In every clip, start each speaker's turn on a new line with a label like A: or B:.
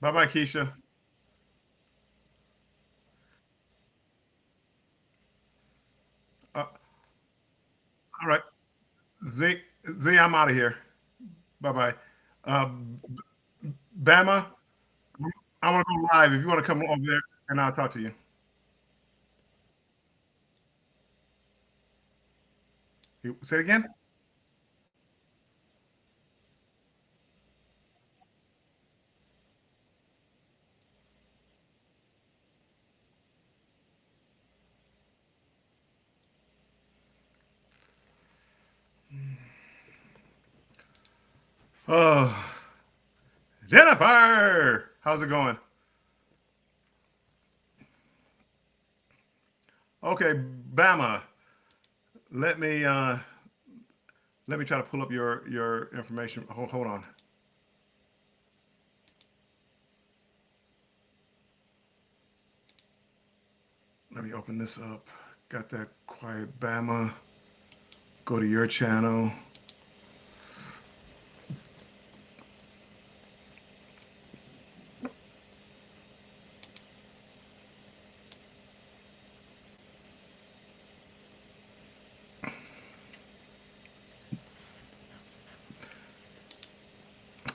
A: Bye bye, Keisha. All right. Z, Z, I'm out of here. Bye bye. Uh, Bama, I want to go live. If you want to come over there, and I'll talk to you. Say it again. Oh, Jennifer, how's it going? Okay, Bama, let me uh, let me try to pull up your information. Hold on. Let me open this up. Got that quiet Bama. Go to your channel.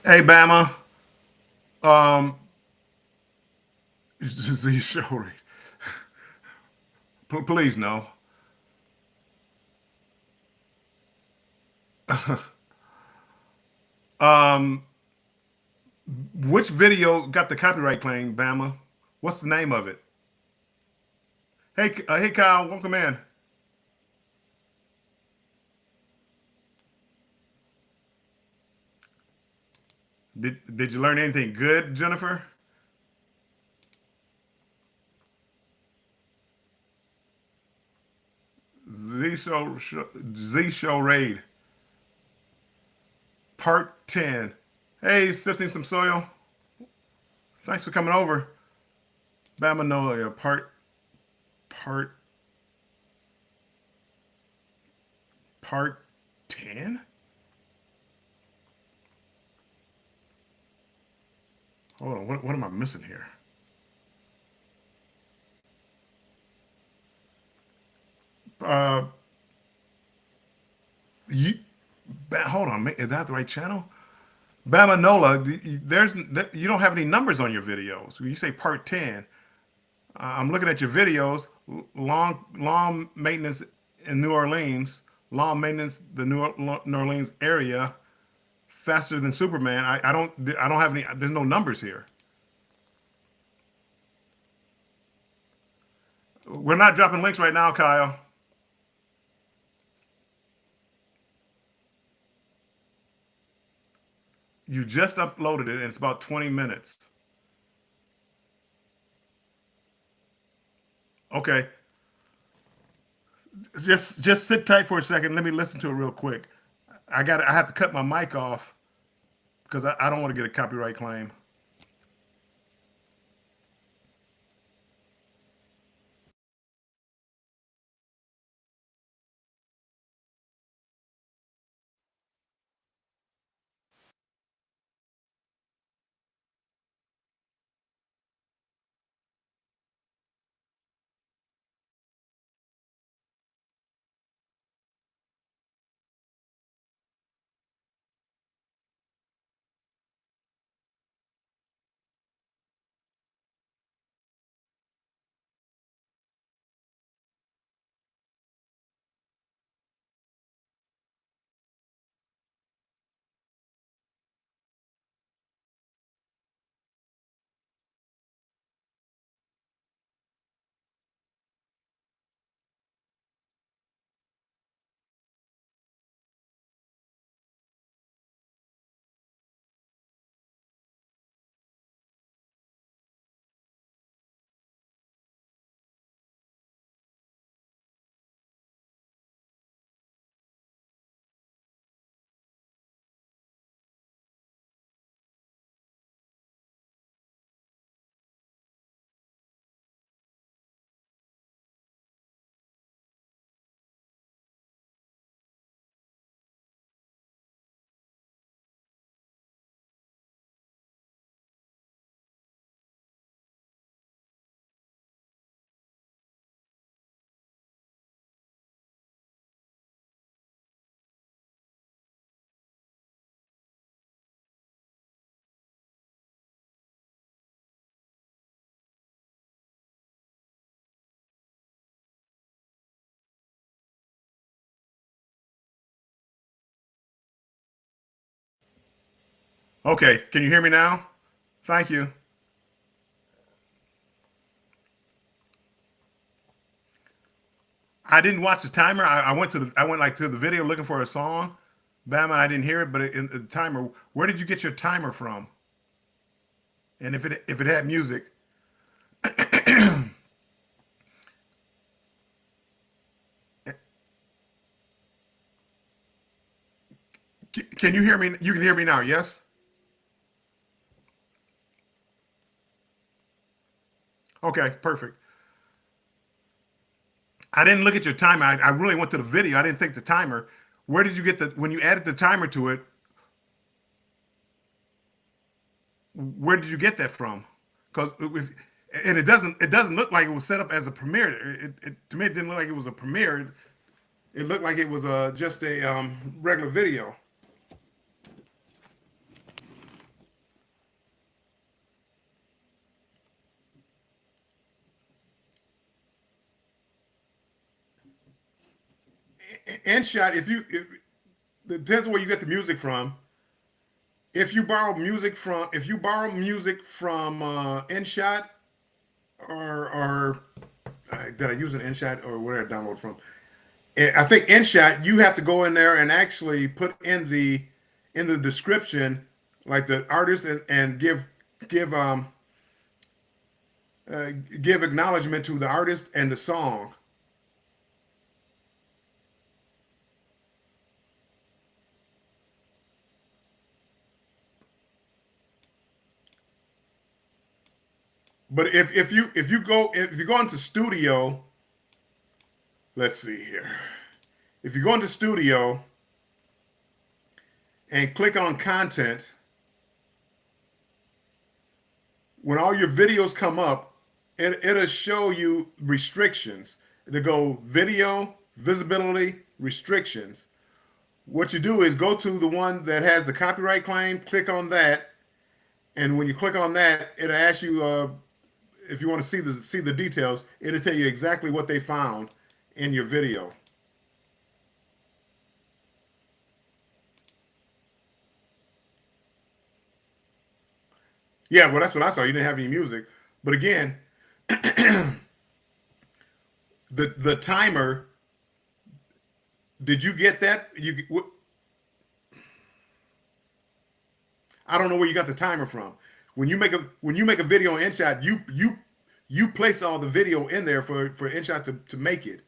A: Hey, Bama. Um, Z show. Please no. Um, which video got the copyright claim, Bama? What's the name of it? Hey, Kyle, welcome in. Did you learn anything good, Jennifer? Z show raid part 10. Hey, sifting some soil. Thanks for coming over. Bama Noah part part 10. Hold on, what am I missing here? Uh, you, hold on, is that the right channel? Bama Nola, you don't have any numbers on your videos. When you say part 10, I'm looking at your videos. Long maintenance in New Orleans, long maintenance the New Orleans area, faster than Superman. I don't have any. There's no numbers here. We're not dropping links right now, Kyle. You just uploaded it, and it's about 20 minutes. Okay, just sit tight for a second. Let me listen to it real quick. I have to cut my mic off because I don't want to get a copyright claim. Okay, can you hear me now? Thank you. I didn't watch the timer. I went to I went like to the video looking for a song. Bama, I didn't hear it, but in the timer, where did you get your timer from? And if it had music, can you hear me? You can hear me now, yes? Okay, perfect. I didn't look at your timer. I really went to the video. I didn't think the timer. Where did you get the when you added the timer to it? Where did you get that from? Because and it doesn't look like it was set up as a premiere. To me it didn't look like it was a premiere. It looked like it was just a regular video. InShot, it depends on where you get the music from. If you borrow music from InShot or did I use an InShot or where did I download from? I think InShot, you have to go in there and actually put in the description like the artist and give give acknowledgement to the artist and the song. But if you go into Studio, let's see here. If you go into Studio and click on Content, when all your videos come up, it'll show you restrictions. It'll go video, visibility, restrictions. What you do is go to the one that has the copyright claim, click on that, and when you click on that, it'll ask you if you want to see the details. It'll tell you exactly what they found in your video. Yeah, well, that's what I saw. You didn't have any music, but again, the timer. Did you get that? I don't know where you got the timer from. When you make a video on InShot, you place all the video in there for InShot to make it.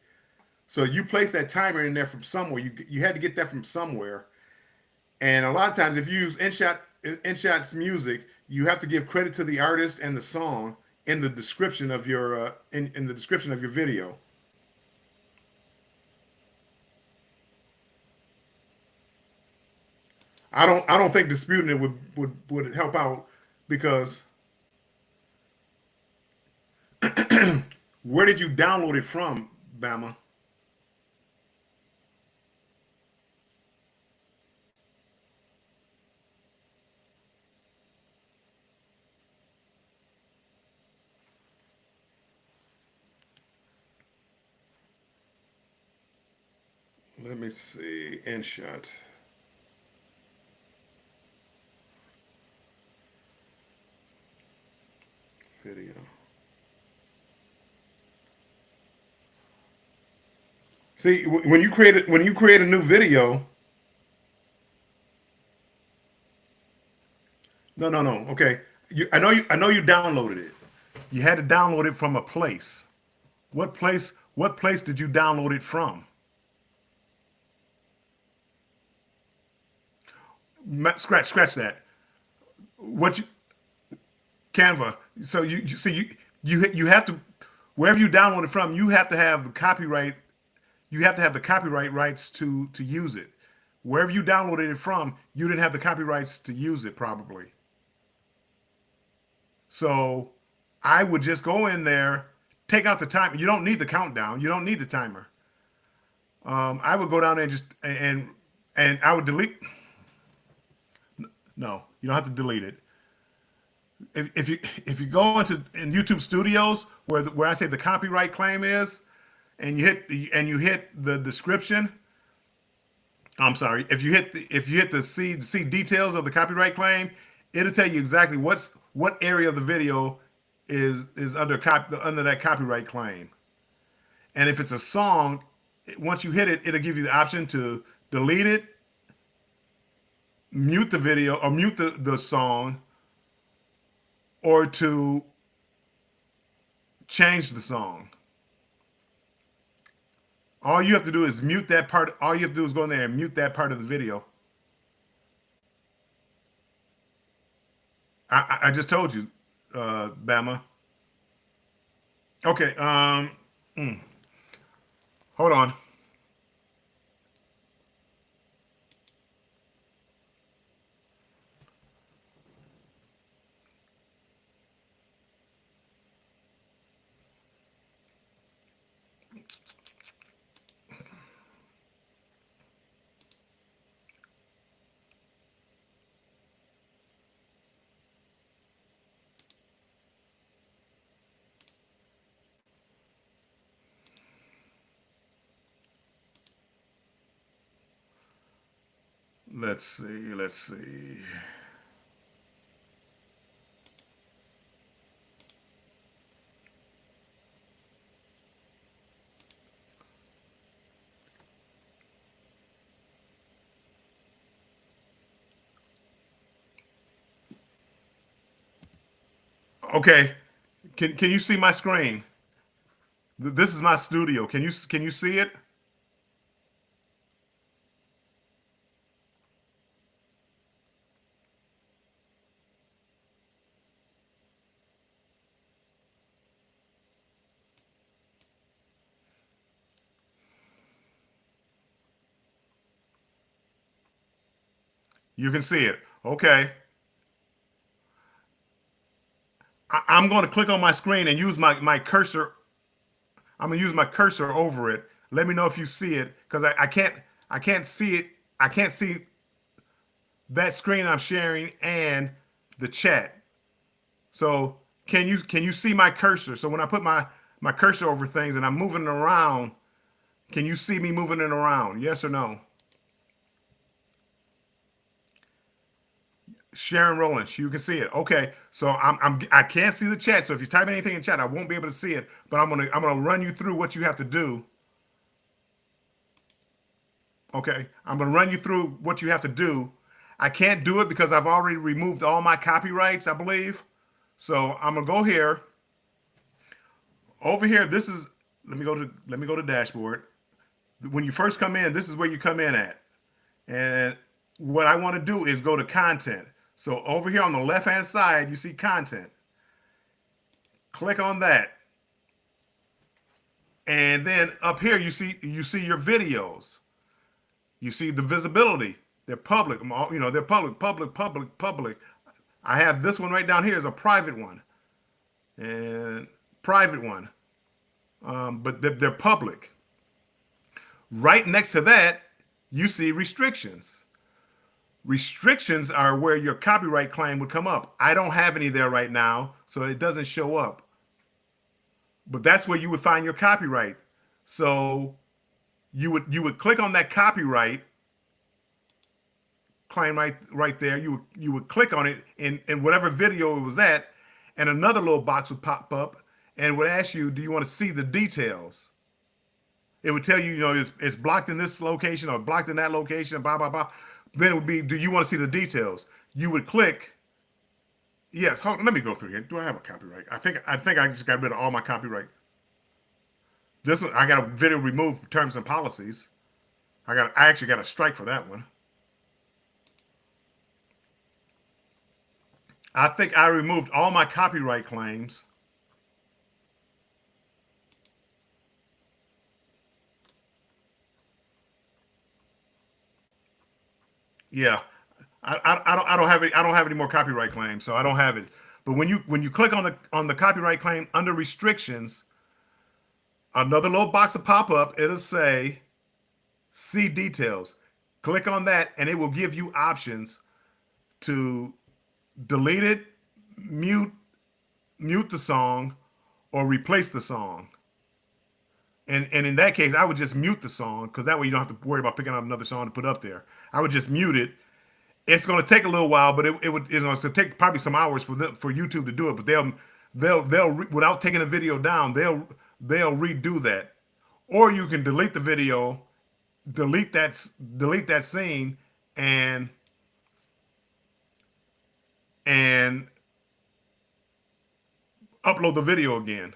A: So you place that timer in there from somewhere. You had to get that from somewhere. And a lot of times, if you use InShot's music, you have to give credit to the artist and the song in the description of your in the description of your video. I don't think disputing it would help out because where did you download it from, Bama? Let me see. InShot video. See, when you create a new video, no, no, no. Okay, I know you downloaded it. You had to download it from a place. What place did you download it from? Scratch that. What you Canva. So you see you have to wherever you download it from, you have to have the copyright. You have to have the copyright rights to use it. Wherever you downloaded it from, you didn't have the copyrights to use it probably. So I would just go in there, take out the time. You don't need the countdown. You don't need the timer. I would go down there and just and I would delete. No, you don't have to delete it. If you go into in YouTube Studios where I say the copyright claim is, and you hit the description. I'm sorry. If you hit the see details of the copyright claim, it'll tell you exactly what area of the video is under that copyright claim. And if it's a song, once you hit it, it'll give you the option to delete it, mute the video, or mute the song, or to change the song. All you have to do is mute that part. All you have to do is go in there and mute that part of the video. I just told you, Bama. Okay. Hold on. Let's see. Let's see. Okay. Can you see my screen? This is my studio. Can you see it? You can see it. Okay. I'm going to click on my screen and use my cursor. I'm going to use my cursor over it. Let me know if you see it, because I can't see it. I can't see that screen I'm sharing and the chat. So can you see my cursor? So when I put my cursor over things and I'm moving it around, can you see me moving it around? Yes or no? Sharon Rowland, you can see it. Okay, so I can't see the chat. So if you type anything in chat, I won't be able to see it. But I'm gonna run you through what you have to do. Okay, I'm gonna run you through what you have to do. I can't do it because I've already removed all my copyrights, I believe. So I'm gonna go here. Over here, this is let me go to dashboard. When you first come in, this is where you come in at. And what I want to do is go to content. So over here on the left hand side, you see content. Click on that. And then up here you see your videos. You see the visibility. They're public. They're public. I have this one right down here is a private one. And private one. But they're public. Right next to that, you see restrictions. Restrictions are where your copyright claim would come up. I don't have any there right now, so it doesn't show up. But that's where you would find your copyright. So you would click on that copyright claim right there. You would click on it in whatever video it was at, and another little box would pop up and would ask you, do you want to see the details? It would tell you, it's blocked in this location or blocked in that location, blah, blah, blah. Then it would be, do you want to see the details? You would click, yes. Hold on, let me go through here. Do I have a copyright? I think I just got rid of all my copyright. This one, I got a video removed from terms and policies. I actually got a strike for that one. I think I removed all my copyright claims. Yeah, I don't have any more copyright claims, so I don't have it. But when you click on the copyright claim under restrictions, another little box will pop up. It'll say see details. Click on that, and it will give you options to delete it, mute mute the song, or replace the song. And in that case, I would just mute the song, because that way you don't have to worry about picking out another song to put up there. I would just mute it, It's going to take a little while, but it's going to take probably some hours for YouTube to do it. But without taking the video down, they'll redo that. Or you can delete the video, delete that delete that scene, and and upload the video again.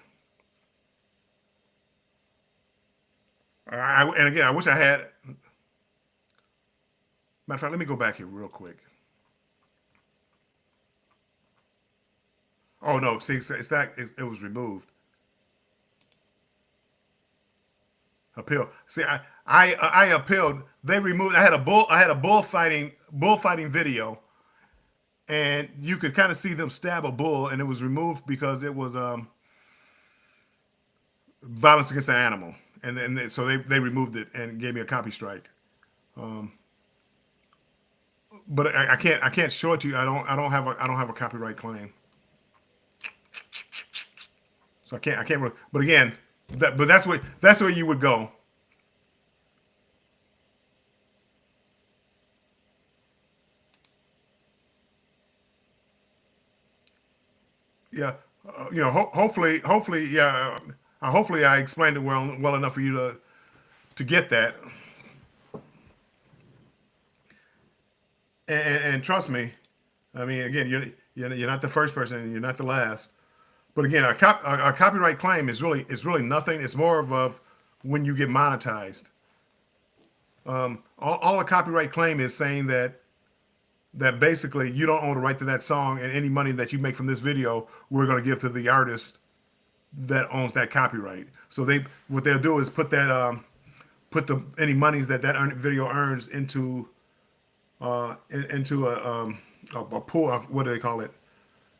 A: And again, I wish I had. Matter of fact, let me go back here real quick. Oh no, see, it was removed. Appeal. See, I appealed. They removed. I had a bullfighting video, and you could kind of see them stab a bull, and it was removed because it was violence against an animal, and then so they removed it and gave me a copy strike. Um, but I can't show it to you. I don't have a copyright claim, so I can't. But again, that's where you would go. Yeah, hopefully, yeah. Hopefully, I explained it well enough for you to get that. And trust me, I mean, again, you're not the first person, you're not the last. But again, a copyright claim is really nothing. It's more of when you get monetized. All a copyright claim is saying that basically you don't own the right to that song, and any money that you make from this video, we're going to give to the artist that owns that copyright. So what they'll do is put the any monies that video earns into a pool of, what do they call it?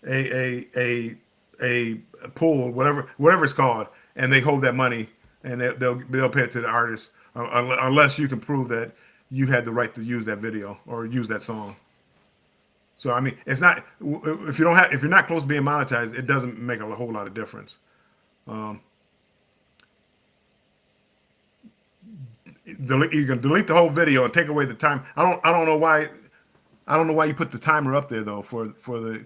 A: A a a pool, whatever it's called, and they hold that money, and they'll pay it to the artist, unless you can prove that you had the right to use that video or use that song. So I mean, it's not, if you're not close to being monetized, it doesn't make a whole lot of difference. Um, you can delete the whole video and take away the time. I don't know why you put the timer up there though for the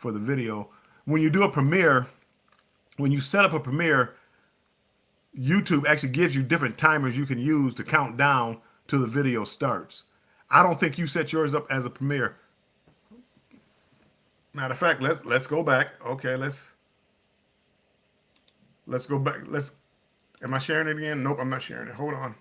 A: video. When you do a premiere, when you set up a premiere, YouTube actually gives you different timers you can use to count down till the video starts. I don't think you set yours up as a premiere. Matter of fact, let's go back. Okay, let's go back. Am I sharing it again? Nope, I'm not sharing it. Hold on.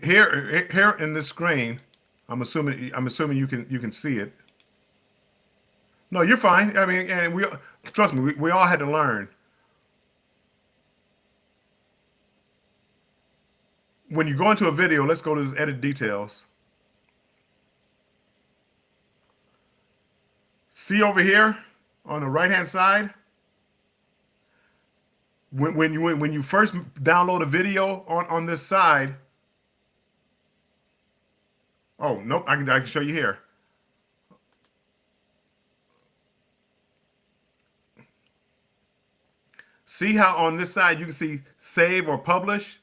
A: Here in this screen, I'm assuming you can see it. No, you're fine. I mean, and we trust me, we all had to learn. When you go into a video, let's go to this edit details. See over here on the right hand side, when you first download a video on this side. Oh nope, I can show you here. See how on this side you can see save or publish?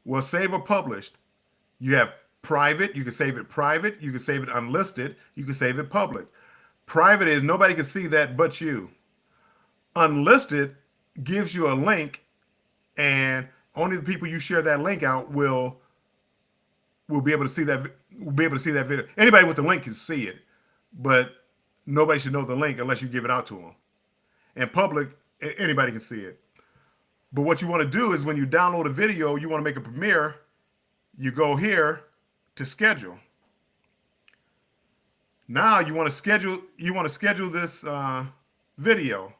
A: Well, save or published. You have private, you can save it private, you can save it unlisted, you can save it public. Private is nobody can see that but you. Unlisted gives you a link, and only the people you share that link out will be able to see that will be able to see that video. Anybody with the link can see it, but nobody should know the link unless you give it out to them. And public, anybody can see it. But what you want to do is when you download a video, you want to make a premiere, you go here to schedule. Now you want to schedule this video,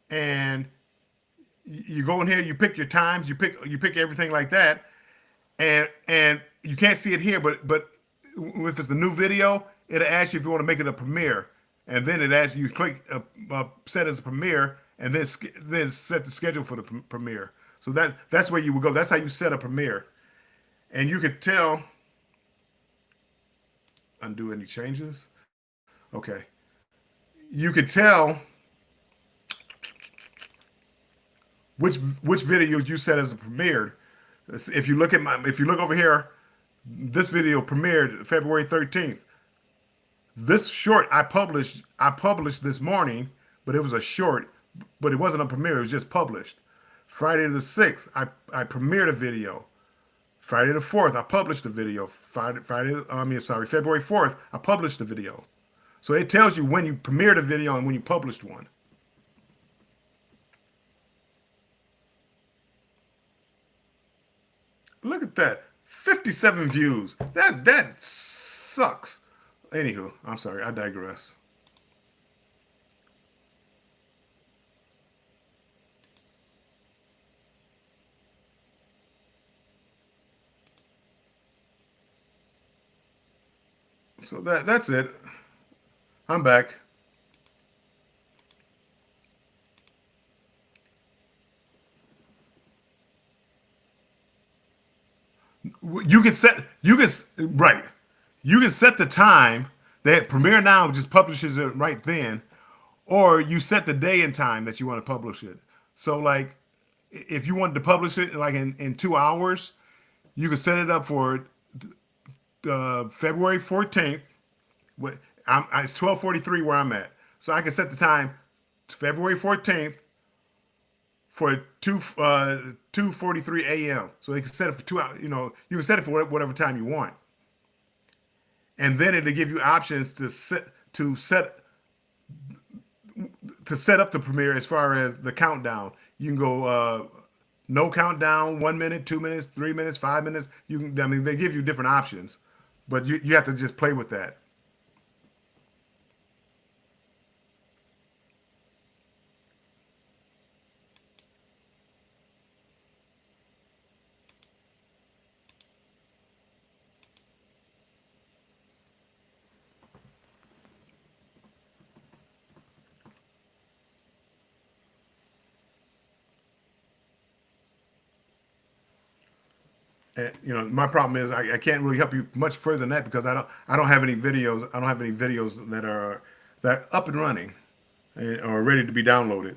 A: and you go in here, you pick your times, you pick everything like that, and you can't see it here, but if it's a new video, it'll ask you if you want to make it a premiere, and then it asks you click set as a premiere, and then set the schedule for the premiere. So that's where you would go. That's how you set a premiere, and you could tell. Undo any changes. Okay, you could tell which video you set as a premiered. If you look at if you look over here, this video premiered February 13th. This short I published this morning, but it was a short, but it wasn't a premiere, it was just published. Friday the 6th, I premiered a video. Friday the 4th, I published a video. February 4th, I published a video. So it tells you when you premiered a video and when you published one. Look at that. 57 views. That sucks. Anywho, I'm sorry, I digress. So that's it. I'm back. Right. You can set the time that Premiere Now just publishes it right then, or you set the day and time that you want to publish it. So like if you wanted to publish it like in 2 hours, you can set it up for February 14th. It's 12:43 where I'm at, so I can set the time to February 14th for 2:43 a.m. So they can set it for 2 hours. You can set it for whatever time you want, and then it'll give you options to set up the premiere as far as the countdown. You can go no countdown, 1 minute, 2 minutes, 3 minutes, 5 minutes. I mean, they give you different options, but you have to just play with that. And, my problem is I can't really help you much further than that because I don't have any videos. I don't have any videos that are up and running and are ready to be downloaded.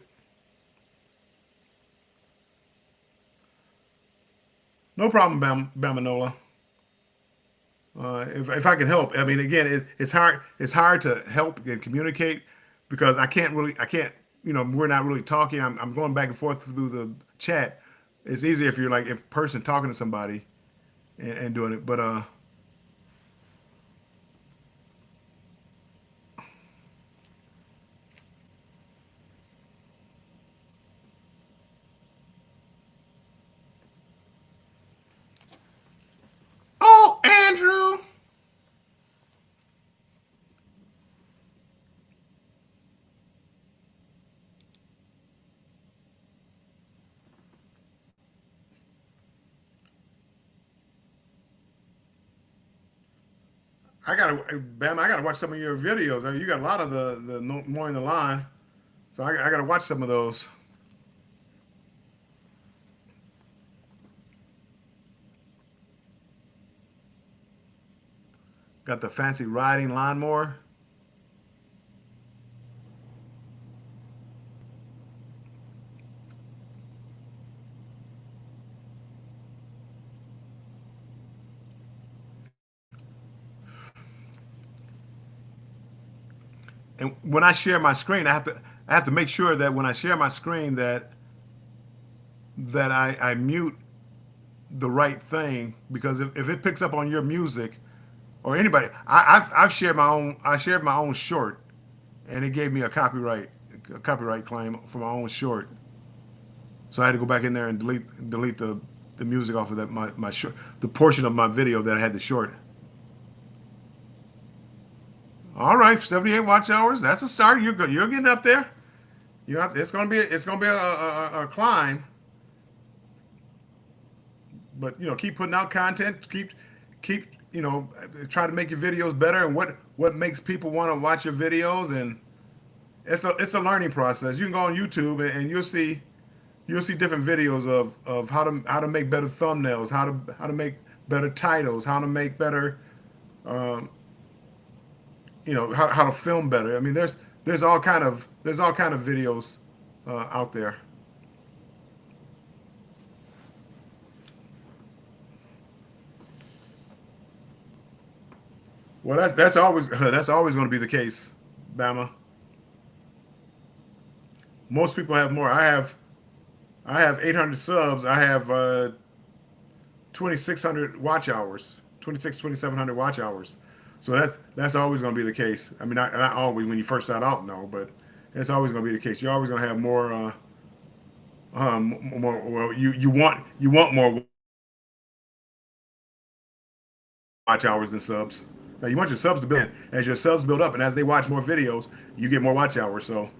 A: No problem, Bamanola. If I can help, I mean, again, it's hard. It's hard to help and communicate because I can't. We're not really talking. I'm going back and forth through the chat. It's easier if you're like if person talking to somebody and doing it. But oh, Andrew, Bam, I gotta watch some of your videos. You got a lot of the more in the line, so I gotta watch some of those. Got the fancy riding lawnmower. And when I share my screen, I have to make sure that when I share my screen that I mute the right thing because if it picks up on your music or anybody, I've shared my own short and it gave me a copyright claim for my own short. So I had to go back in there and delete the music off of that my short, the portion of my video that I had the short. All right, 78 watch hours. That's a start. You're good. You're getting up there. It's gonna be a climb, but keep putting out content. Keep try to make your videos better and what makes people want to watch your videos and it's a learning process. You can go on YouTube and you'll see different videos of how to make better thumbnails, how to make better titles, how to make better um, how to film better. I mean, there's all kind of videos out there. Well, that's always that's always going to be the case, Bama. Most people have more. I have 800 subs. I have 2,600 watch hours, 2,700 watch hours. So that's always going to be the case. I mean, not always when you first start out, no, but it's always going to be the case. You're always going to have more, more. Well, you want more watch hours than subs. Now you want your subs to build. As your subs build up, and as they watch more videos, you get more watch hours. So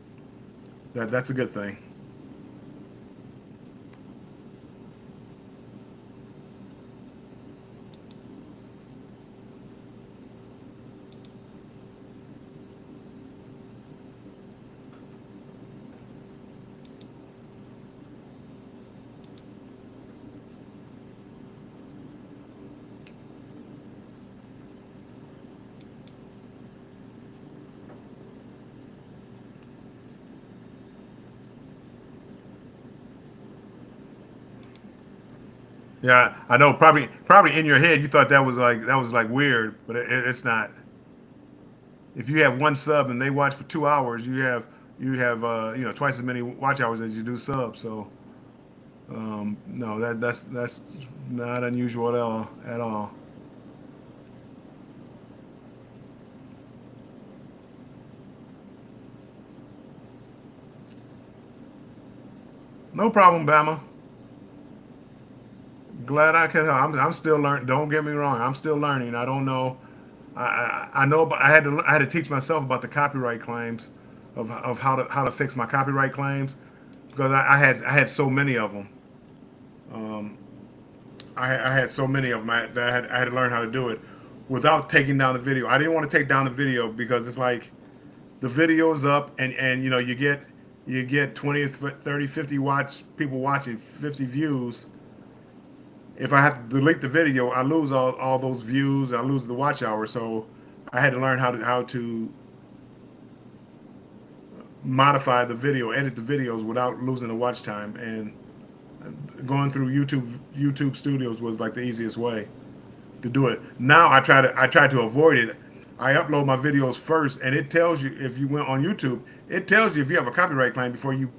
A: that's a good thing. Yeah, I know. Probably in your head you thought that was like weird, but it's not. If you have one sub and they watch for 2 hours, you have twice as many watch hours as you do subs. So no, that's not unusual at all at all. No problem, Bama. Glad I can help. I'm still learning. Don't get me wrong. I'm still learning. I don't know. I know, but I had to teach myself about the copyright claims, of how to fix my copyright claims because I had so many of them. Um, I had so many of them that I had to learn how to do it without taking down the video. I didn't want to take down the video because it's like the video's up and you get 20, 30, 50 people watching, 50 views. If I have to delete the video, I lose all those views. I lose the watch hours. So I had to learn how to modify the video, edit the videos without losing the watch time. And going through YouTube Studios was like the easiest way to do it. Now I try to avoid it. I upload my videos first, and it tells you if you went on YouTube. It tells you if you have a copyright claim before you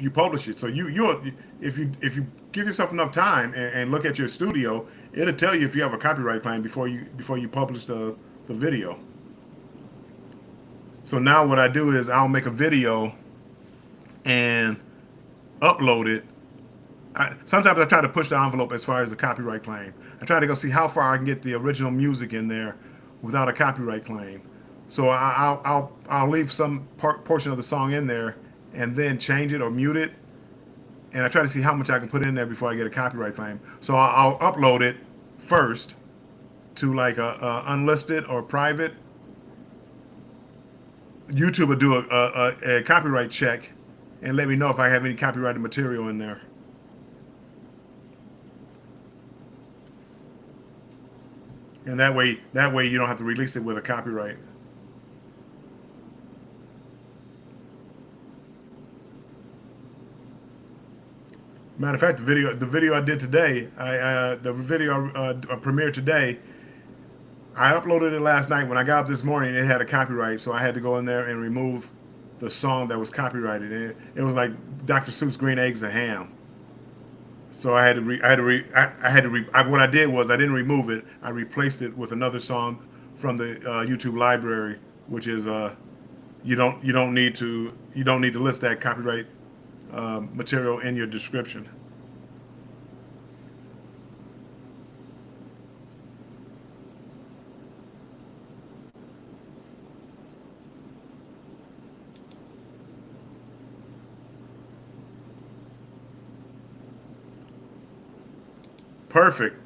A: you publish it. So you if you give yourself enough time and look at your studio, it'll tell you if you have a copyright claim before you publish the video. So now what I do is I'll make a video and upload it. Sometimes I try to push the envelope as far as the copyright claim. I try to go see how far I can get the original music in there without a copyright claim. So I'll leave some portion of the song in there and then change it or mute it, and I try to see how much I can put in there before I get a copyright claim. So I'll upload it first to like a unlisted or private. YouTube will do a copyright check and let me know if I have any copyrighted material in there. And that way you don't have to release it with a copyright. Matter of fact, the video I did today, the video I premiered today, I uploaded it last night. When I got up this morning, it had a copyright, so I had to go in there and remove the song that was copyrighted. It was like Dr. Seuss' Green Eggs and Ham. So what I did was I didn't remove it. I replaced it with another song from the YouTube library, which is you don't need to list that copyright material in your description. Perfect.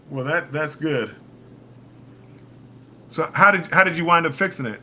A: Well, that's good. So how did you wind up fixing it?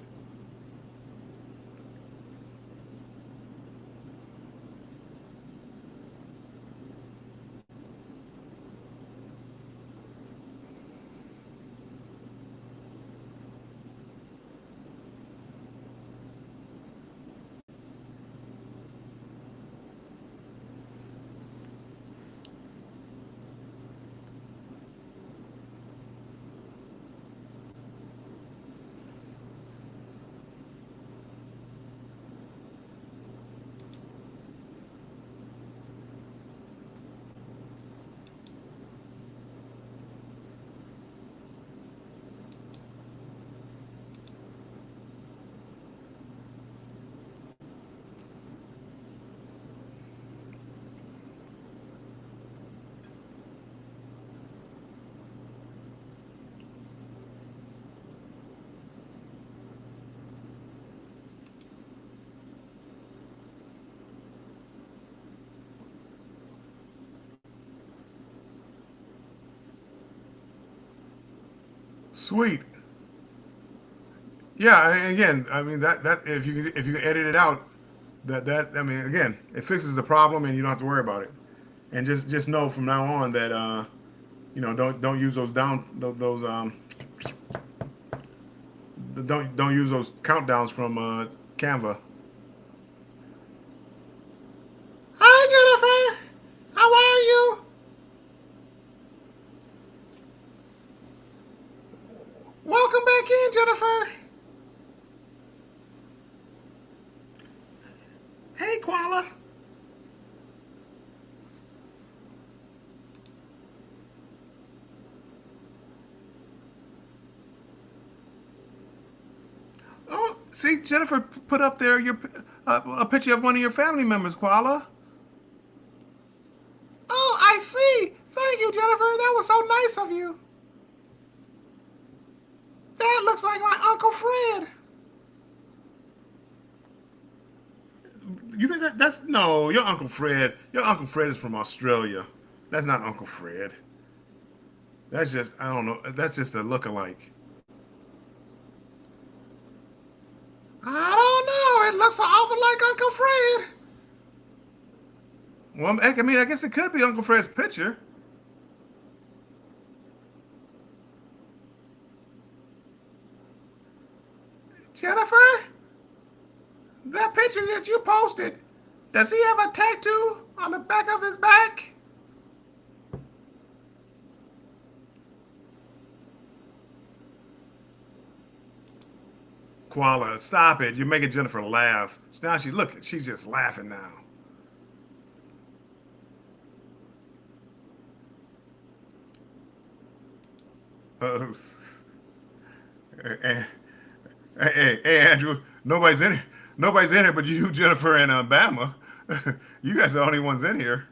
A: Sweet. Yeah, and again, I mean that if you can edit it out, that I mean again, it fixes the problem and you don't have to worry about it. And just know from now on that don't use those those don't use those countdowns from Canva. Hi Jennifer, how are you? Welcome back in, Jennifer. Hey Koala. Oh, see, Jennifer put up there your a picture of one of your family members, Koala. Oh, I see. Thank you, Jennifer. That was so nice of you. That looks like my Uncle Fred. You think that's no? Your Uncle Fred. Your Uncle Fred is from Australia. That's not Uncle Fred. That's just I don't know. That's just a look-alike. I don't know. It looks awful like Uncle Fred. Well, I mean, I guess it could be Uncle Fred's picture. Jennifer, that picture that you posted, does he have a tattoo on the back of his back? Koala, stop it. You're making Jennifer laugh. Now she's just laughing now. Uh, hey, hey, Andrew, nobody's in here but you, Jennifer, and Bama. You guys are the only ones in here.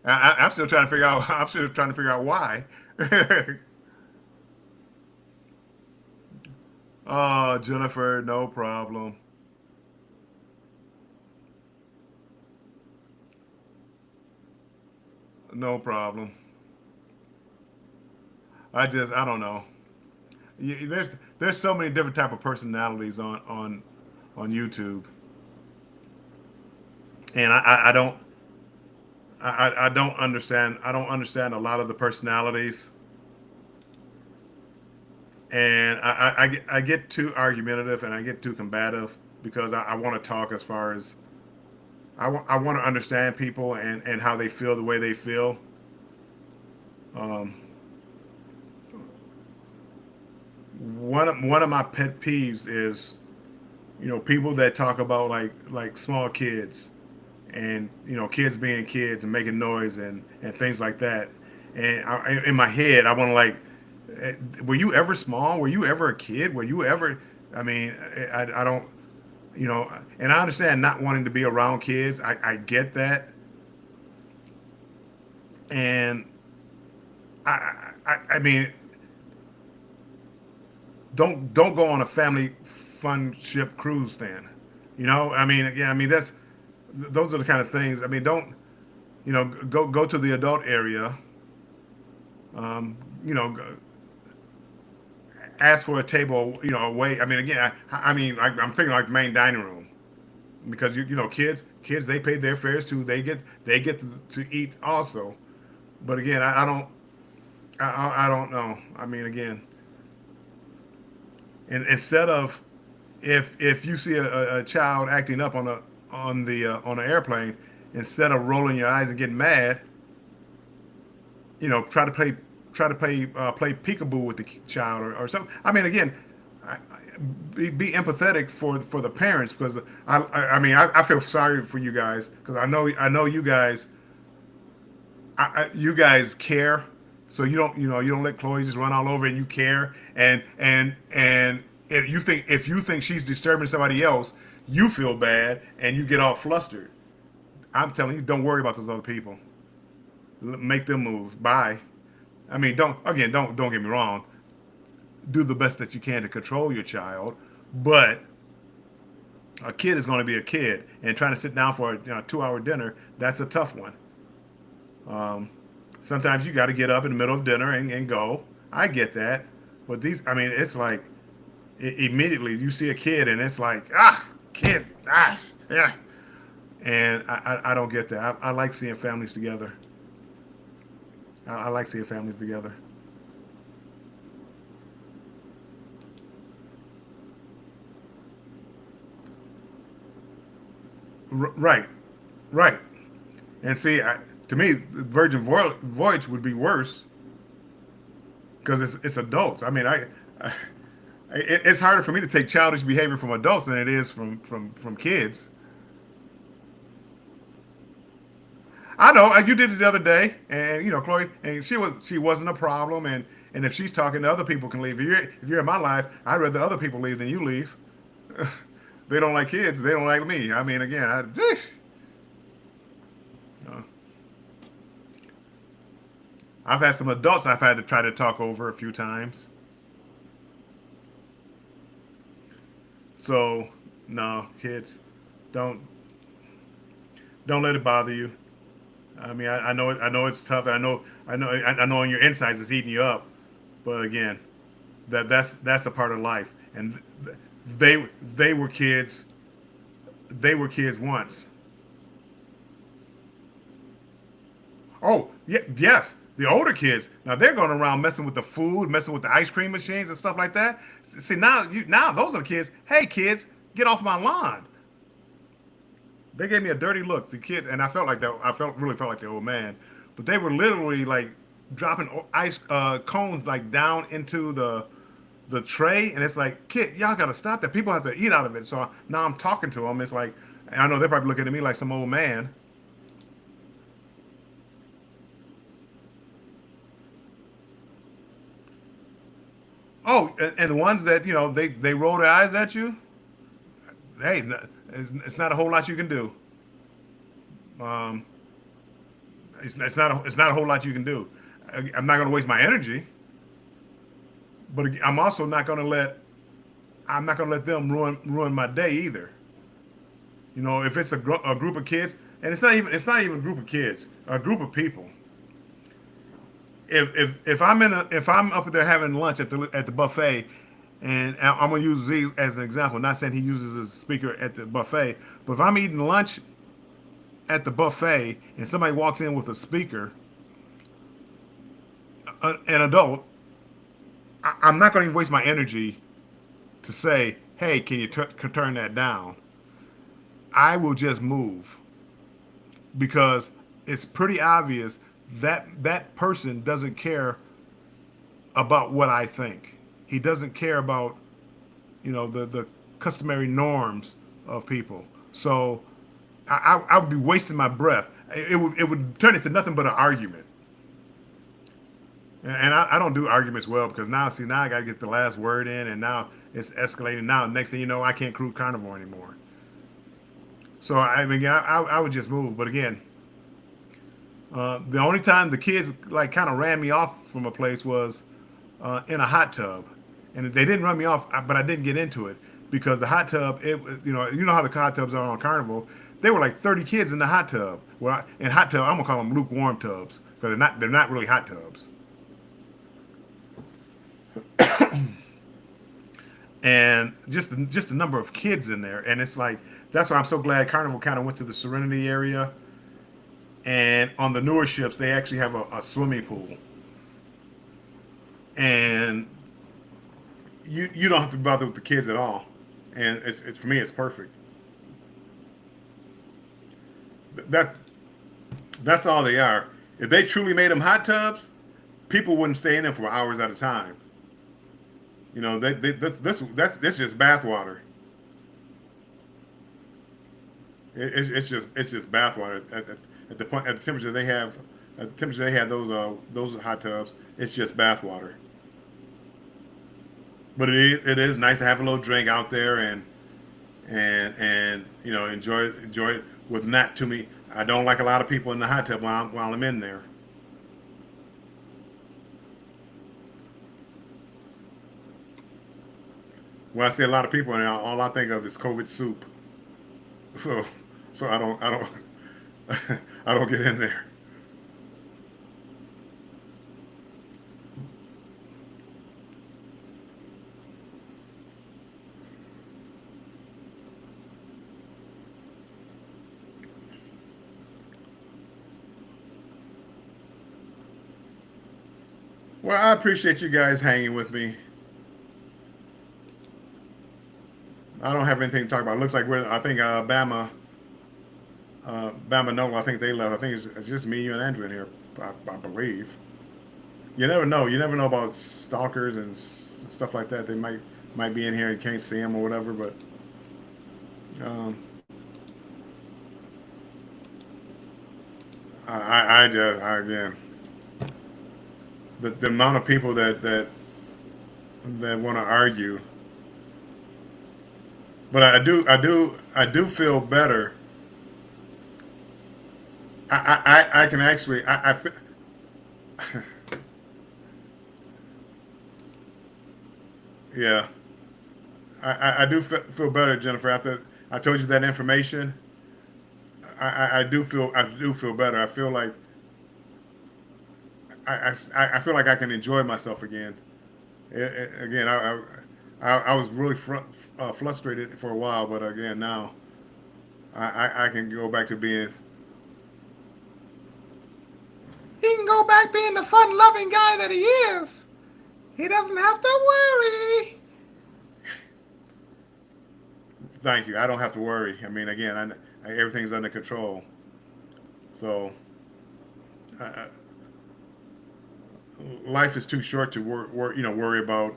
A: I'm still trying to figure out. I'm still trying to figure out why. Oh, Jennifer, no problem. No problem. I don't know. There's so many different type of personalities on YouTube, and I don't understand. I don't understand a lot of the personalities, and I get too argumentative and I get too combative because I want to talk as far as I want to understand people and how they feel the way they feel. Um, one of my pet peeves is people that talk about like small kids and kids being kids and making noise and things like that. And in my head, I want to were you ever small? Were you ever a kid? Were you ever? I mean, I don't, and I understand not wanting to be around kids. I get that, and I mean, don't go on a family fun ship cruise then. I mean, yeah, I mean those are the kind of things. I mean, don't go to the adult area. Um, you know, ask for a table, away. I mean, again, I mean, I'm thinking like main dining room because kids they pay their fares too. They get to eat also. But again, I don't know. I mean, again, and instead of if you see a child acting up on the airplane, instead of rolling your eyes and getting mad, try to play peekaboo with the child or something. I mean, again, be empathetic for the parents because I mean I feel sorry for you guys because I know you guys you guys care, so you don't let Chloe just run all over and you care and if you think she's disturbing somebody else, you feel bad and you get all flustered. I'm telling you, don't worry about those other people. Make them move. Bye. I mean, don't get me wrong. Do the best that you can to control your child, but a kid is going to be a kid, and trying to sit down for a 2-hour dinner, that's a tough one. Um, Sometimes you got to get up in the middle of dinner and go. I get that, But these, I mean, it's like immediately you see a kid and it's like, ah, kid, ah, yeah. And I don't get that. I like seeing families together. I like seeing families together. Right, right. And see, to me, Virgin Voyage would be worse because it's adults. I mean, it's harder for me to take childish behavior from adults than it is from kids. I know you did it the other day, and you know Chloe, and she wasn't a problem, and if she's talking, the other people can leave. If you're in my life, I'd rather other people leave than you leave. They don't like kids. They don't like me. I mean, again, uh, I've had some adults I've had to try to talk over a few times. So no, kids, don't don't let it bother you. I mean, I know it. I know it's tough. I know on your insides it's eating you up. But again, that's a part of life. And they were kids. They were kids once. Oh, yeah, yes. The older kids now they're going around messing with the food, messing with the ice cream machines and stuff like that. See now those are the kids. Hey kids, get off my lawn. They gave me a dirty look. The kids and I felt like that. I felt really felt like the old man, but they were literally like dropping ice cones like down into the tray, and it's like, kid, y'all gotta stop that. People have to eat out of it. So now I'm talking to them. It's like, I know they're probably looking at me like some old man. Oh, and the ones that they roll their eyes at you. Hey, it's not a whole lot you can do. Um, it's not a whole lot you can do. I'm not going to waste my energy, but I'm not going to let them ruin my day either. You know, if it's a group of kids, and it's not even a group of kids, a group of people. If I'm up there having lunch at the buffet, and I'm gonna use Z as an example. Not saying he uses as a speaker at the buffet, but if I'm eating lunch at the buffet and somebody walks in with a speaker, an adult, I'm not going to waste my energy to say, "Hey, can you turn that down?" I will just move because it's pretty obvious that that person doesn't care about what I think. He doesn't care about the customary norms of people. So I would be wasting my breath. It would turn into nothing but an argument. And I don't do arguments well because now I got to get the last word in, and now it's escalating. Now next thing you know, I can't crew carnivore anymore. So I mean, I would just move. But again, the only time the kids like kind of ran me off from a place was in a hot tub, and they didn't run me off, but I didn't get into it because the hot tub, you know how the hot tubs are on Carnival. There were like 30 kids in the hot tub. Well, in hot tub, I'm gonna call them lukewarm tubs because they're not really hot tubs. And just the number of kids in there, and it's like that's why I'm so glad Carnival kind of went to the Serenity area, and on the newer ships they actually have a swimming pool, and you don't have to bother with the kids at all, and it's for me it's perfect. That's that's all they are. If they truly made them hot tubs, people wouldn't stay in them for hours at a time. You know, that's just bath water. It's just bath water at the point at the temperature they have. At the temperature they have those hot tubs, it's just bath water. But it is nice to have a little drink out there and enjoy it with not too many. I don't like a lot of people in the hot tub while I'm in there. When I see a lot of people in there, all I think of is COVID soup. So so I don't I don't get in there. Well, I appreciate you guys hanging with me. I don't have anything to talk about. It looks like I think Bama Nola, I think they left. I think it's just me, you, and Andrew in here, I believe. You never know. You never know about stalkers and stuff like that. They might be in here and can't see them or whatever. But um, again, the amount of people that want to argue. But I do feel better. I can actually yeah. I do feel better, Jennifer. After I told you that information, I do feel better. I feel like I feel like I can enjoy myself again. Again, I was really frustrated for a while, but again now I can go back to being. He can go back being the fun-loving guy that he is. He doesn't have to worry. Thank you. I don't have to worry. I mean, again, everything's under control. So, uh, life is too short to worry about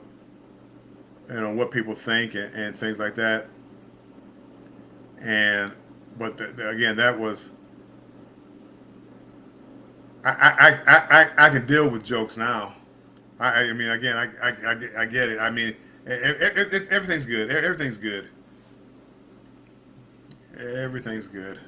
A: what people think and things like that. And but again, that was I can deal with jokes now. I mean, again, I get it. I mean, everything's good. Everything's good. Everything's good.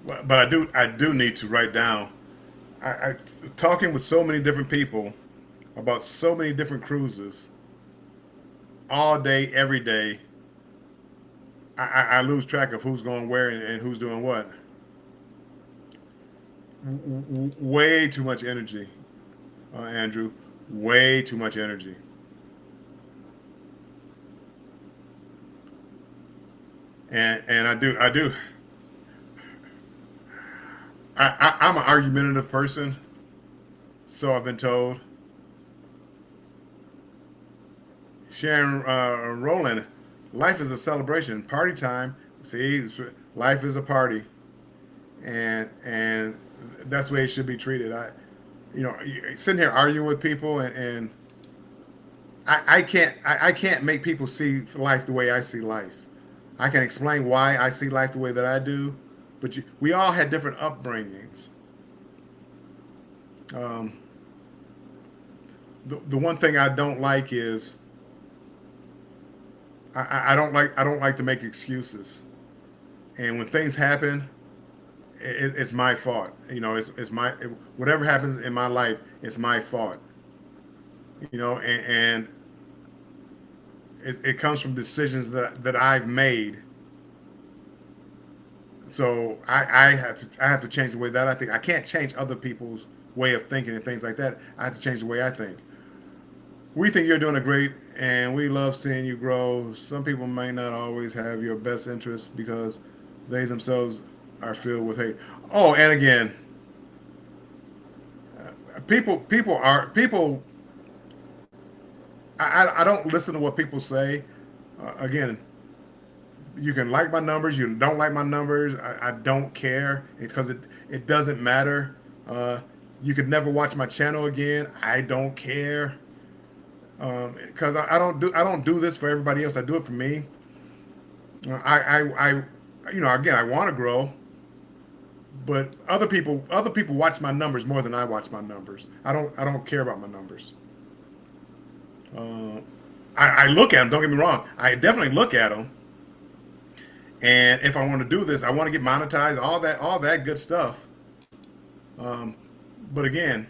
A: But I do need to write down. I talking with so many different people about so many different cruises all day, every day. I lose track of who's going where and who's doing what. Way too much energy, Andrew. Way too much energy. And I do. I'm an argumentative person, so I've been told. Sharon Rowland, life is a celebration, party time. See, life is a party, and that's the way it should be treated. Sitting here arguing with people, and I can't make people see life the way I see life. I can explain why I see life the way that I do, but we all had different upbringings. Um, the one thing I don't like is I don't like to make excuses. And when things happen, it's my fault. It's whatever happens in my life, it's my fault. And it comes from decisions that I've made. So I have to change the way that I think. I can't change other people's way of thinking and things like that. I have to change the way I think. We think you're doing a great, and we love seeing you grow. Some people may not always have your best interests because they themselves are filled with hate. Oh, and again, people. I don't listen to what people say. Again, you can like my numbers, you don't like my numbers. I don't care because it doesn't matter. Uh, you could never watch my channel again. I don't care because I don't do this for everybody else. I do it for me. Again, I want to grow, but other people watch my numbers more than I watch my numbers. I don't care about my numbers. Uh, I look at them. Don't get me wrong. I definitely look at them, and if I want to do this, I want to get monetized. All that good stuff. Um, but again,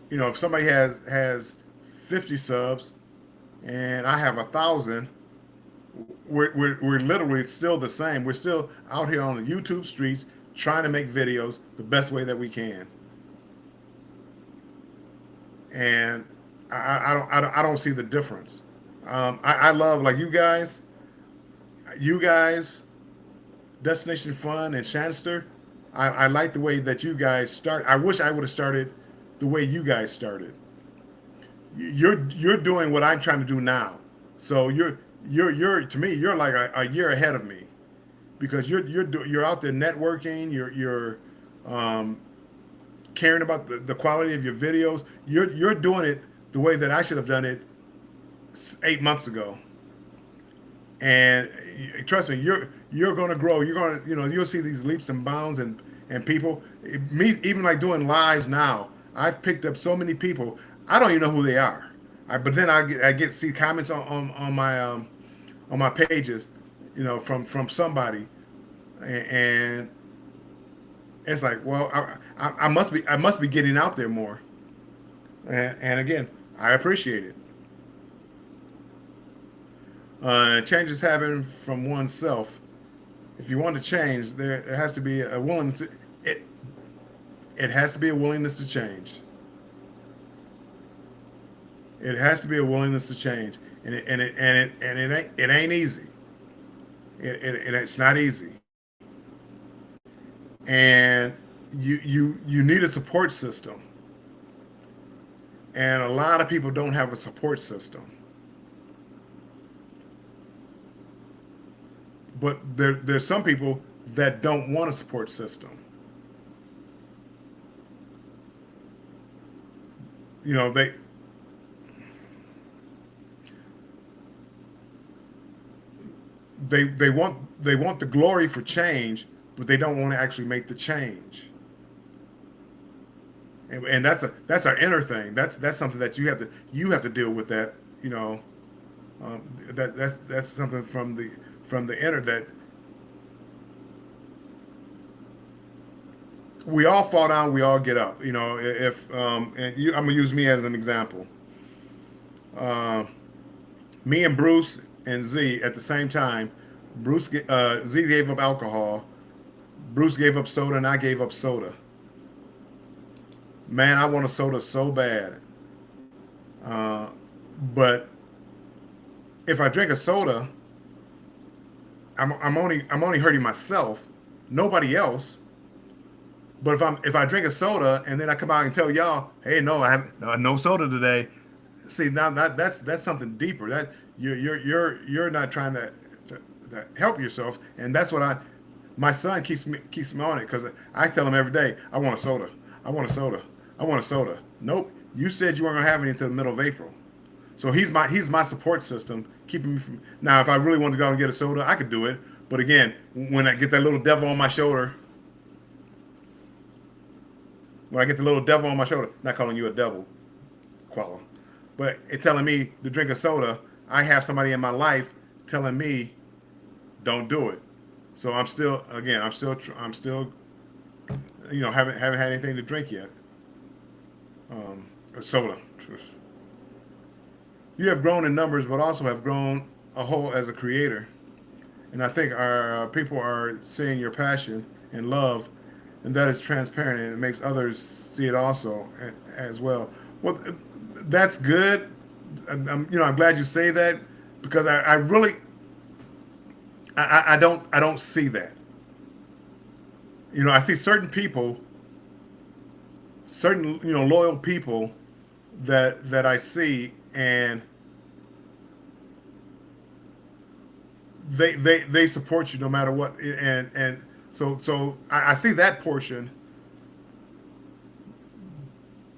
A: if somebody has 50 subs and I have 1,000, we're literally still the same. We're still out here on the YouTube streets trying to make videos the best way that we can. And I don't see the difference. I love like you guys. You guys Destination Fun and Shanster, I like the way that you guys start. I wish I would have started the way you guys started. You're doing what I'm trying to do now. So you're to me you're like a year ahead of me because you're out there networking. You're um, caring about the quality of your videos. You're doing it the way that I should have done it 8 months ago. And trust me, you're going to grow. You're going to you'll see these leaps and bounds and people. Me even like doing lives now. I've picked up so many people. I don't even know who they are. But then I get to see comments on my pages, from somebody, and it's like, well, I must be getting out there more. And again, I appreciate it. Changes happen from oneself. If you want to change, there has to be a willingness. It it has to be a willingness to change. It has to be a willingness to change, and it ain't easy. It's not easy, and you need a support system, and a lot of people don't have a support system. But there's some people that don't want a support system. You know, they want the glory for change, but they don't want to actually make the change. And that's our inner thing. That's something that you have to deal with. That you know that's something from the inner that we all fall down, we all get up. If I'm gonna use me as an example. Uh, Me and Bruce and Z at the same time. Z gave up alcohol. Bruce gave up soda, and I gave up soda. Man, I want a soda so bad. Uh, but if I drink a soda, I'm only hurting myself, nobody else. But if I drink a soda and then I come out and tell y'all, hey, no, I have no soda today. See, now that's something deeper. That you're not trying to help yourself, and that's what my son keeps me on it because I tell him every day, I want a soda, I want a soda, I want a soda. Nope, you said you weren't gonna have any until the middle of April. So he's my support system, keeping me from. Now, if I really wanted to go out and get a soda, I could do it. But again, when I get that little devil on my shoulder, when I get the little devil on my shoulder, not calling you a devil, Qualla, but it telling me to drink a soda, I have somebody in my life telling me don't do it. So I'm still haven't had anything to drink yet. A soda. You have grown in numbers, but also have grown a whole as a creator. And I think our people are seeing your passion and love, and that is transparent, and it makes others see it also as well. Well, that's good. I'm glad you say that because I really I don't see that. I see certain people, certain loyal people that I see, and they support you no matter what, and so I see that portion,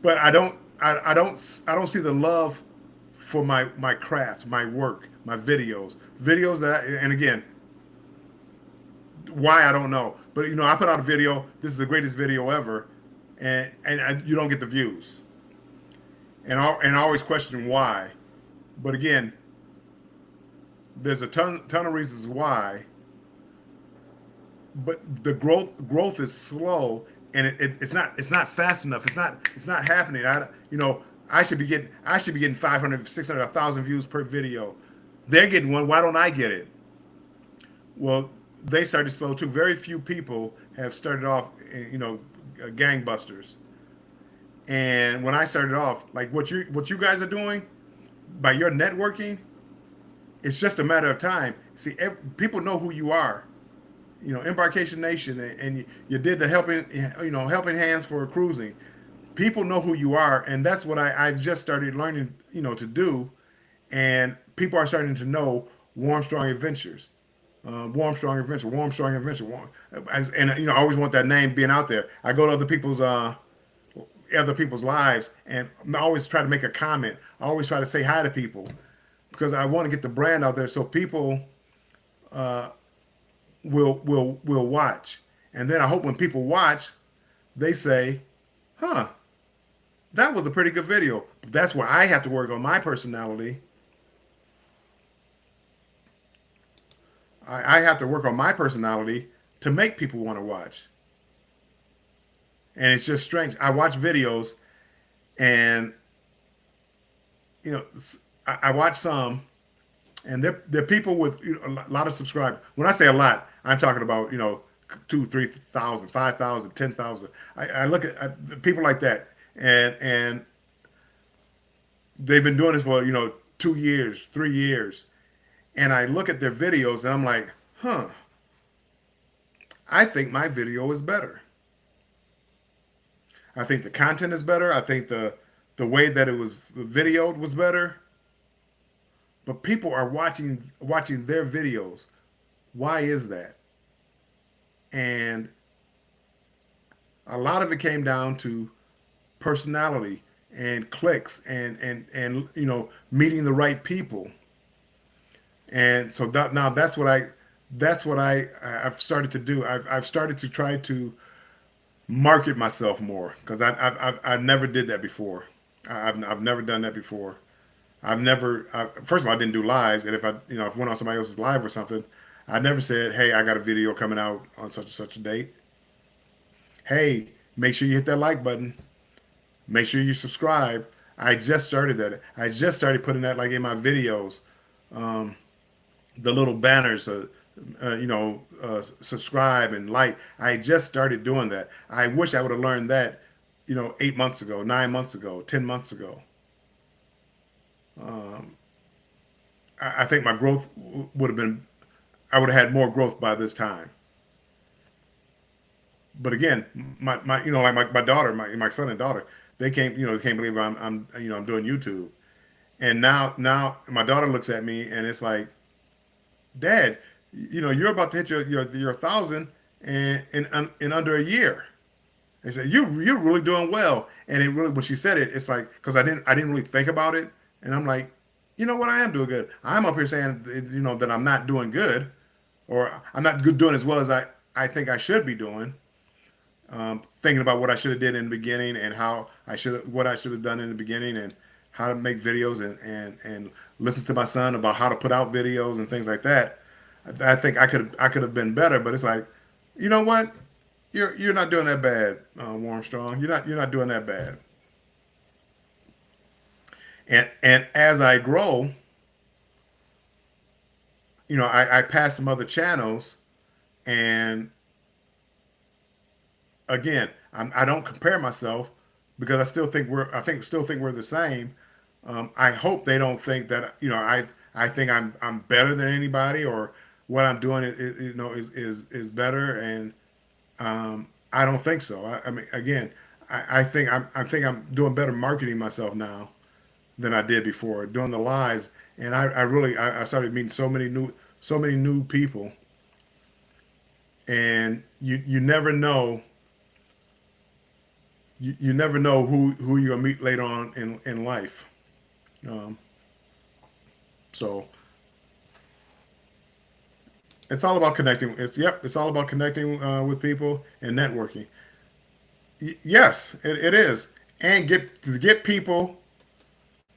A: but I don't see the love for my craft, my work, my videos and again, why I don't know, but I put out a video. This is the greatest video ever, and you don't get the views, and I always question why, but again, there's a ton of reasons why, but the growth is slow, and it's not fast enough. It's not happening. I should be getting 500, 600, 1,000 views per video. They're getting one. Why don't I get it? Well, they started slow too. Very few people have started off, gangbusters. And when I started off, like what you guys are doing by your networking, it's just a matter of time. See, people know who you are. Embarkation Nation, and you did the helping hands for cruising. People know who you are, and that's what I just started learning, to do. And people are starting to know Warm Strong Adventures, Warm Strong Adventure, Warm Strong Adventure, and I always want that name being out there. I go to other people's lives, and I always try to make a comment. I always try to say hi to people because I want to get the brand out there so people will watch. And then I hope when people watch, they say, "Huh, that was a pretty good video." That's where I have to work on my personality. I have to work on my personality to make people want to watch. And it's just strange. I watch videos, and you know, I watch some, and they're people with a lot of subscribers. When I say a lot, I'm talking about two, 3,000, 5,000, 10,000. I look at the people like that, and they've been doing this for 2 years, 3 years, and I look at their videos, and I'm like, huh, I think my video is better. I think the content is better. I think the way that it was videoed was better. But people are watching their videos. Why is that? And a lot of it came down to personality and clicks and meeting the right people. And so now I've started to do. I've started to try to market myself more because I never did that before. I've never done that before. First of all, I didn't do lives, and if I went on somebody else's live or something, I never said, "Hey, I got a video coming out on such and such a date. Hey, make sure you hit that like button. Make sure you subscribe." I just started that. I just started putting that like in my videos, um, the little banners, subscribe and like. I just started doing that. I wish I would have learned that, 8 months ago, 9 months ago, 10 months ago. Um, I think my growth would have been, I would have had more growth by this time. But again, like my daughter, my son and daughter, they can't believe I'm doing YouTube. And now my daughter looks at me and it's like, Dad, you're about to hit your 1,000 in under a year. They said you're really doing well. And it really, when she said it, it's like, because I didn't really think about it, and I'm like, you know what, I am doing good. I'm up here saying that I'm not doing good, or I'm not doing as well as I think I should be doing. Thinking about what I should have did in the beginning and what I should have done in the beginning and how to make videos and listen to my son about how to put out videos and things like that. I think I could have been better, but it's like, you know what? You're not doing that bad, Warm Strong. You're not doing that bad. And as I grow, I pass some other channels, and again, I don't compare myself because still think we're the same. I hope they don't think that I think I'm better than anybody, or what I'm doing is better, and I don't think so. I mean, again, I think I'm doing better marketing myself now than I did before doing the lives, and I really I started meeting so many new people, and you never know who you're gonna meet later on in life. Um, so it's all about connecting. It's all about connecting with people and networking. Yes, it is, and get people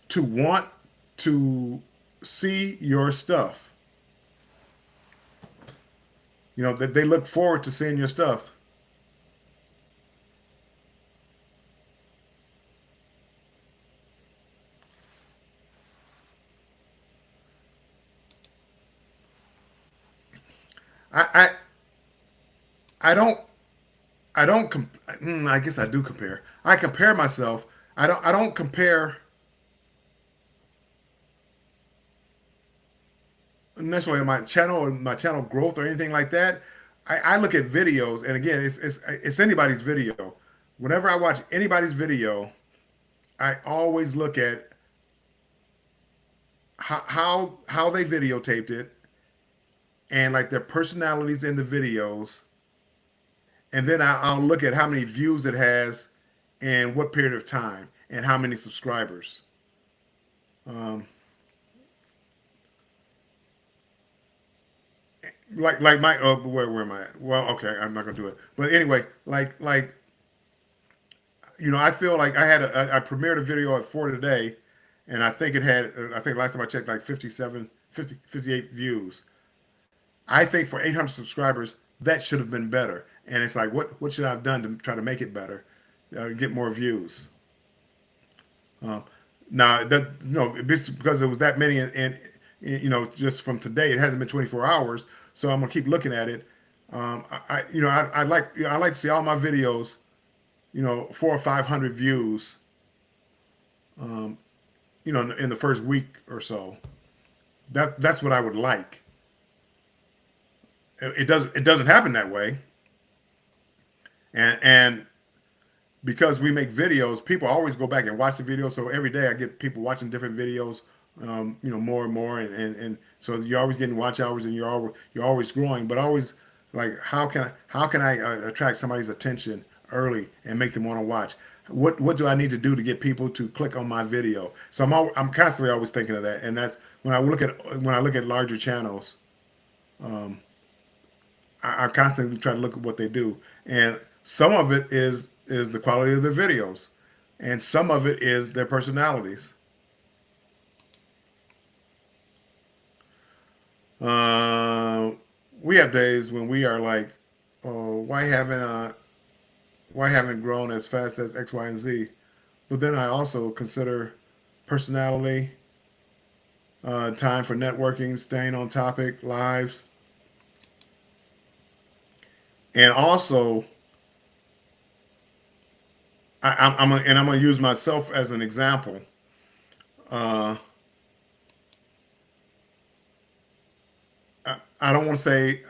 A: to want to see your stuff. That they look forward to seeing your stuff. I I don't I guess I do compare. I compare myself. I don't compare necessarily my channel growth or anything like that. I look at videos, and again, it's anybody's video. Whenever I watch anybody's video, I always look at how they videotaped it, and like their personalities in the videos, and then I'll look at how many views it has, and what period of time, and how many subscribers. Um, like my where am I at? Well, okay, I'm not gonna do it. But anyway, I feel like I premiered a video at 4 today, and I think it had I think last time I checked like 58 views. I think for 800 subscribers that should have been better. And it's like what should I have done to try to make it better, get more views? Uh, Now that it's because it was that many, and just from today, it hasn't been 24 hours, so I'm gonna keep looking at it. I like to see all my videos, 400 or 500 views, um, in the first week or so. That's what I would like. It doesn't happen that way, and because we make videos, people always go back and watch the video. So every day I get people watching different videos, more and more, and so you're always getting watch hours, and you're always growing. But always like, how can I attract somebody's attention early and make them want to watch? What do I need to do to get people to click on my video? So I'm constantly always thinking of that, and that's when I look at larger channels. Um, I constantly try to look at what they do, and some of it is the quality of their videos, and some of it is their personalities. Uh, we have days when we are like, oh, why haven't grown as fast as X, Y, and Z? But then I also consider personality, time for networking, staying on topic, lives, and also I'm gonna use myself as an example. Uh, I don't want to say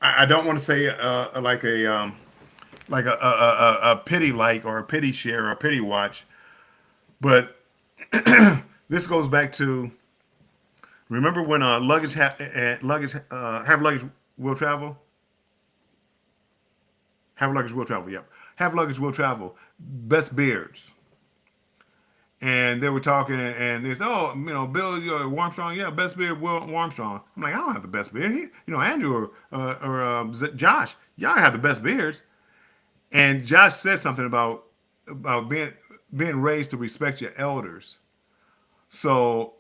A: I don't want to say like a pity like or a pity share or a pity watch, but this goes back to remember when luggage have luggage will travel, have luggage will travel. Yep, have luggage will travel. Best beards. And they were talking, and they said, "Oh, Bill Armstrong, yeah, best beard, Will Armstrong." I'm like, "I don't have the best beard. Andrew or Josh, y'all have the best beards." And Josh said something about being raised to respect your elders. So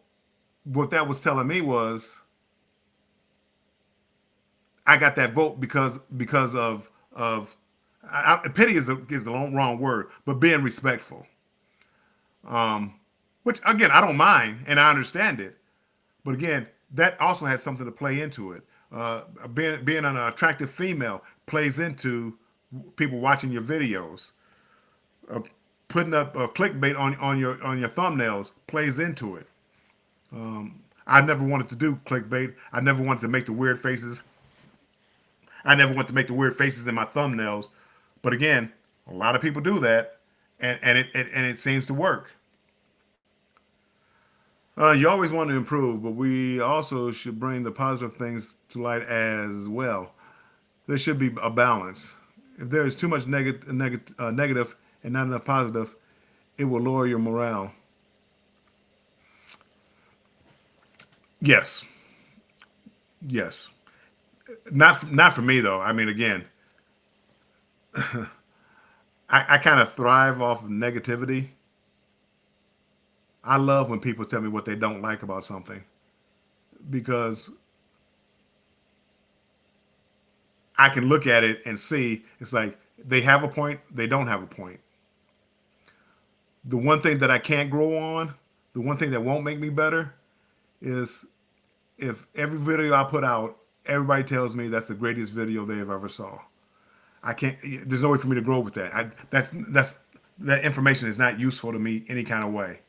A: what that was telling me was I got that vote because of pity is the wrong word, but being respectful. Um, which again I don't mind and I understand it, but again that also has something to play into it. Being an attractive female plays into people watching your videos. Uh, Putting up clickbait on your thumbnails plays into it. I never wanted to do clickbait. I never wanted to make the weird faces. I never wanted to make the weird faces in my thumbnails. But again, a lot of people do that, and it seems to work. You always want to improve, but we also should bring the positive things to light as well. There should be a balance. If there is too much negative and not enough positive, it will lower your morale. Yes, yes. Not for me though. I mean, again, I kind of thrive off of negativity. I love when people tell me what they don't like about something because I can look at it and see it's like they have a point, they don't have a point. The one thing that I can't grow on, the one thing that won't make me better is if every video I put out, everybody tells me that's the greatest video they have ever saw. I can't. There's no way for me to grow with that. That information is not useful to me any kind of way.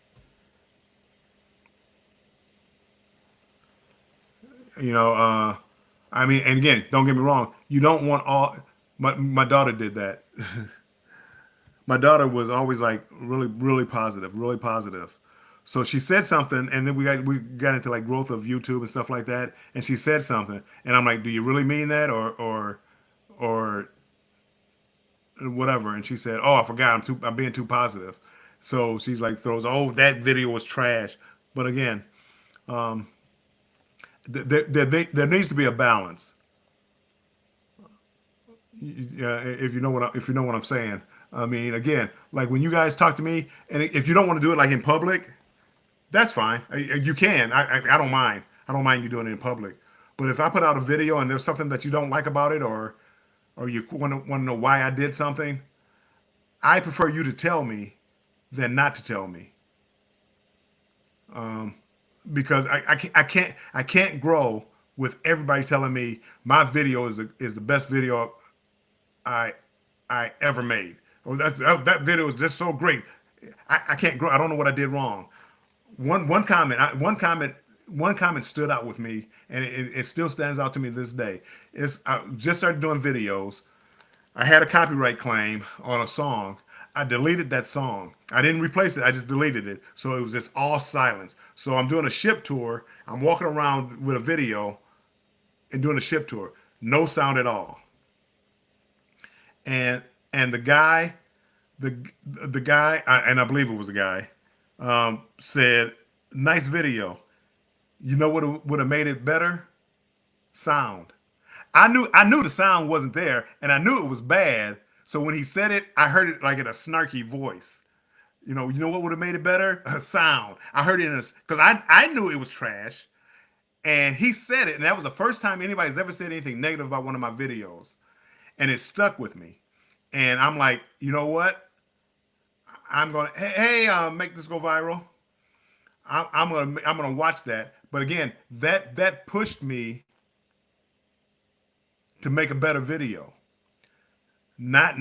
A: You know, I mean, and again, don't get me wrong. You don't want all. My daughter did that. My daughter was always like really positive, really positive. So she said something, and then we got into like growth of YouTube and stuff like that. And she said something, and I'm like, "Do you really mean that, or whatever?" And she said, "Oh, I forgot. I'm being too positive." So she's like throws, "Oh, that video was trash." But again, there needs to be a balance. If you know if you know what I'm saying. I mean, again, like when you guys talk to me, and if you don't want to do it like in public, that's fine. You can. I don't mind. I don't mind you doing it in public. But if I put out a video and there's something that you don't like about it, or you want to know why I did something, I prefer you to tell me than not to tell me, because I can't grow with everybody telling me my video is the best video I I ever made. Oh, that video is just so great. I can't grow. I don't know what I did wrong. One comment stood out with me, and it still stands out to me this day. I just started doing videos. I had a copyright claim on a song. I deleted that song. I didn't replace it. I just deleted it. So it was just all silence. So I'm doing a ship tour. I'm walking around with a video and doing a ship tour. No sound at all. And and the guy, and I believe it was a guy, said, "Nice video. You know what would have made it better? Sound." I knew the sound wasn't there, and I knew it was bad. So when he said it, I heard it like in a snarky voice. You know what would have made it better? Sound. I heard it in because I knew it was trash, and he said it, and that was the first time anybody's ever said anything negative about one of my videos, and it stuck with me. And I'm like, you know what? I'm gonna make this go viral. I'm gonna watch that. But again, that pushed me to make a better video. Not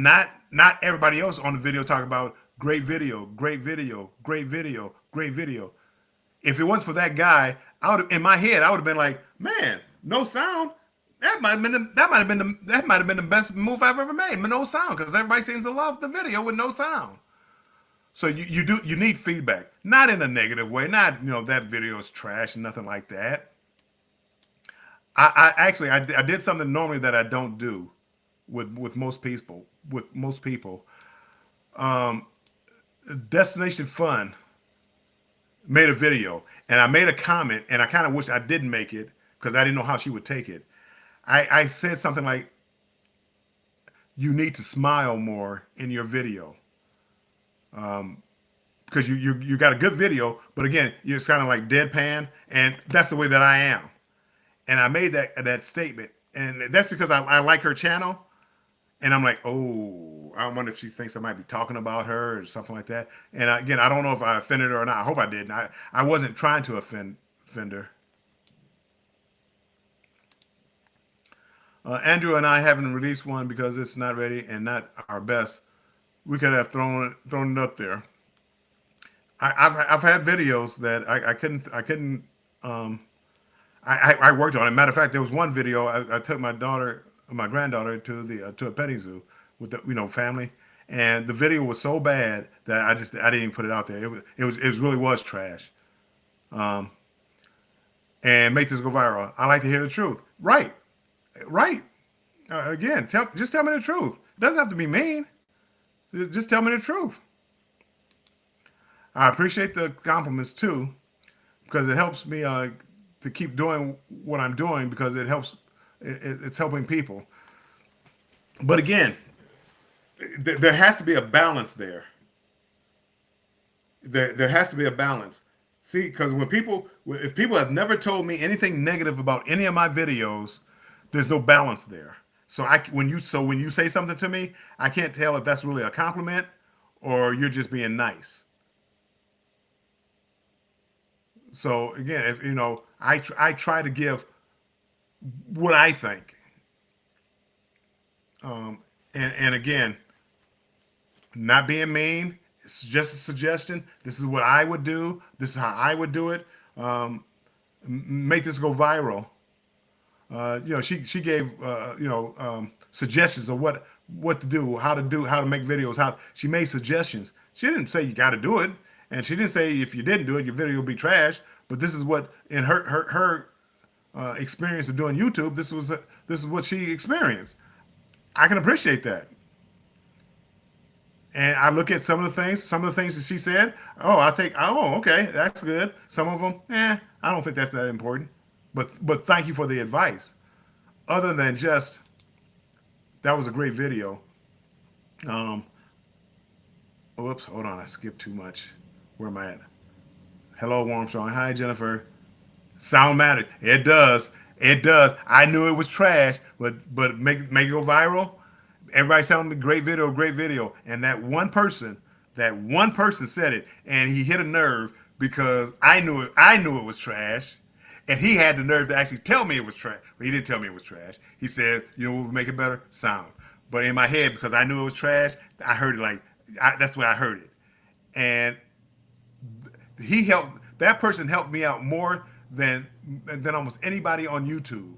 A: everybody else on the video talk about great video, great video, great video, great video. If it wasn't for that guy, I would in my head I would have been like, man, no sound. That might have been the best move I've ever made. No sound, because everybody seems to love the video with no sound. So you need feedback, not in a negative way. Not that video is trash and nothing like that. I did something normally that I don't do with most people. With most people, Destination Fun made a video, and I made a comment, and I kind of wish I didn't make it because I didn't know how she would take it. I said something like, "You need to smile more in your video." Because you got a good video, but again, you're kind of like deadpan, and that's the way that I am. And I made that statement, and that's because I like her channel, and I'm like, oh, I wonder if she thinks I might be talking about her or something like that. And again, I don't know if I offended her or not. I hope I didn't. I wasn't trying to offend her. Andrew and I haven't released one because it's not ready and not our best. We could have thrown it up there. I've had videos that I couldn't um, I worked on it. Matter of fact, there was one video I took my granddaughter to a petting zoo with the family, and the video was so bad that I didn't even put it out there. It really was trash. Um, and make this go viral. I like to hear the truth. Right, right. Again, just tell me the truth. It doesn't have to be mean. Just tell me the truth. I appreciate the compliments too, because it helps me to keep doing what I'm doing because it helps. It's helping people. But again, there has to be a balance there. There has to be a balance. See, because if people have never told me anything negative about any of my videos, there's no balance there. So when you say something to me, I can't tell if that's really a compliment or you're just being nice. So again, if I try to give what I think, and again, not being mean. It's just a suggestion. This is what I would do. This is how I would do it. Make this go viral. She gave suggestions of what to do, how to make videos. How she made suggestions. She didn't say you got to do it, and she didn't say if you didn't do it, your video will be trash. But this is what in her experience of doing YouTube. This is what she experienced. I can appreciate that. And I look at some of the things that she said. Oh, okay, that's good. Some of them, I don't think that's that important. But thank you for the advice. Other than just that was a great video. Um, Whoops, hold on, I skipped too much. Where am I at? Hello, Armstrong. Hi, Jennifer. Sound matters. It does. It does. I knew it was trash, but make it go viral. Everybody's telling me great video, and that one person said it, and he hit a nerve because I knew it. I knew it was trash, and he had the nerve to actually tell me it was trash. But he didn't tell me it was trash. He said, "You know what would make it better? Sound." But in my head, because I knew it was trash, I heard it that's where I heard it, and that person helped me out more than almost anybody on YouTube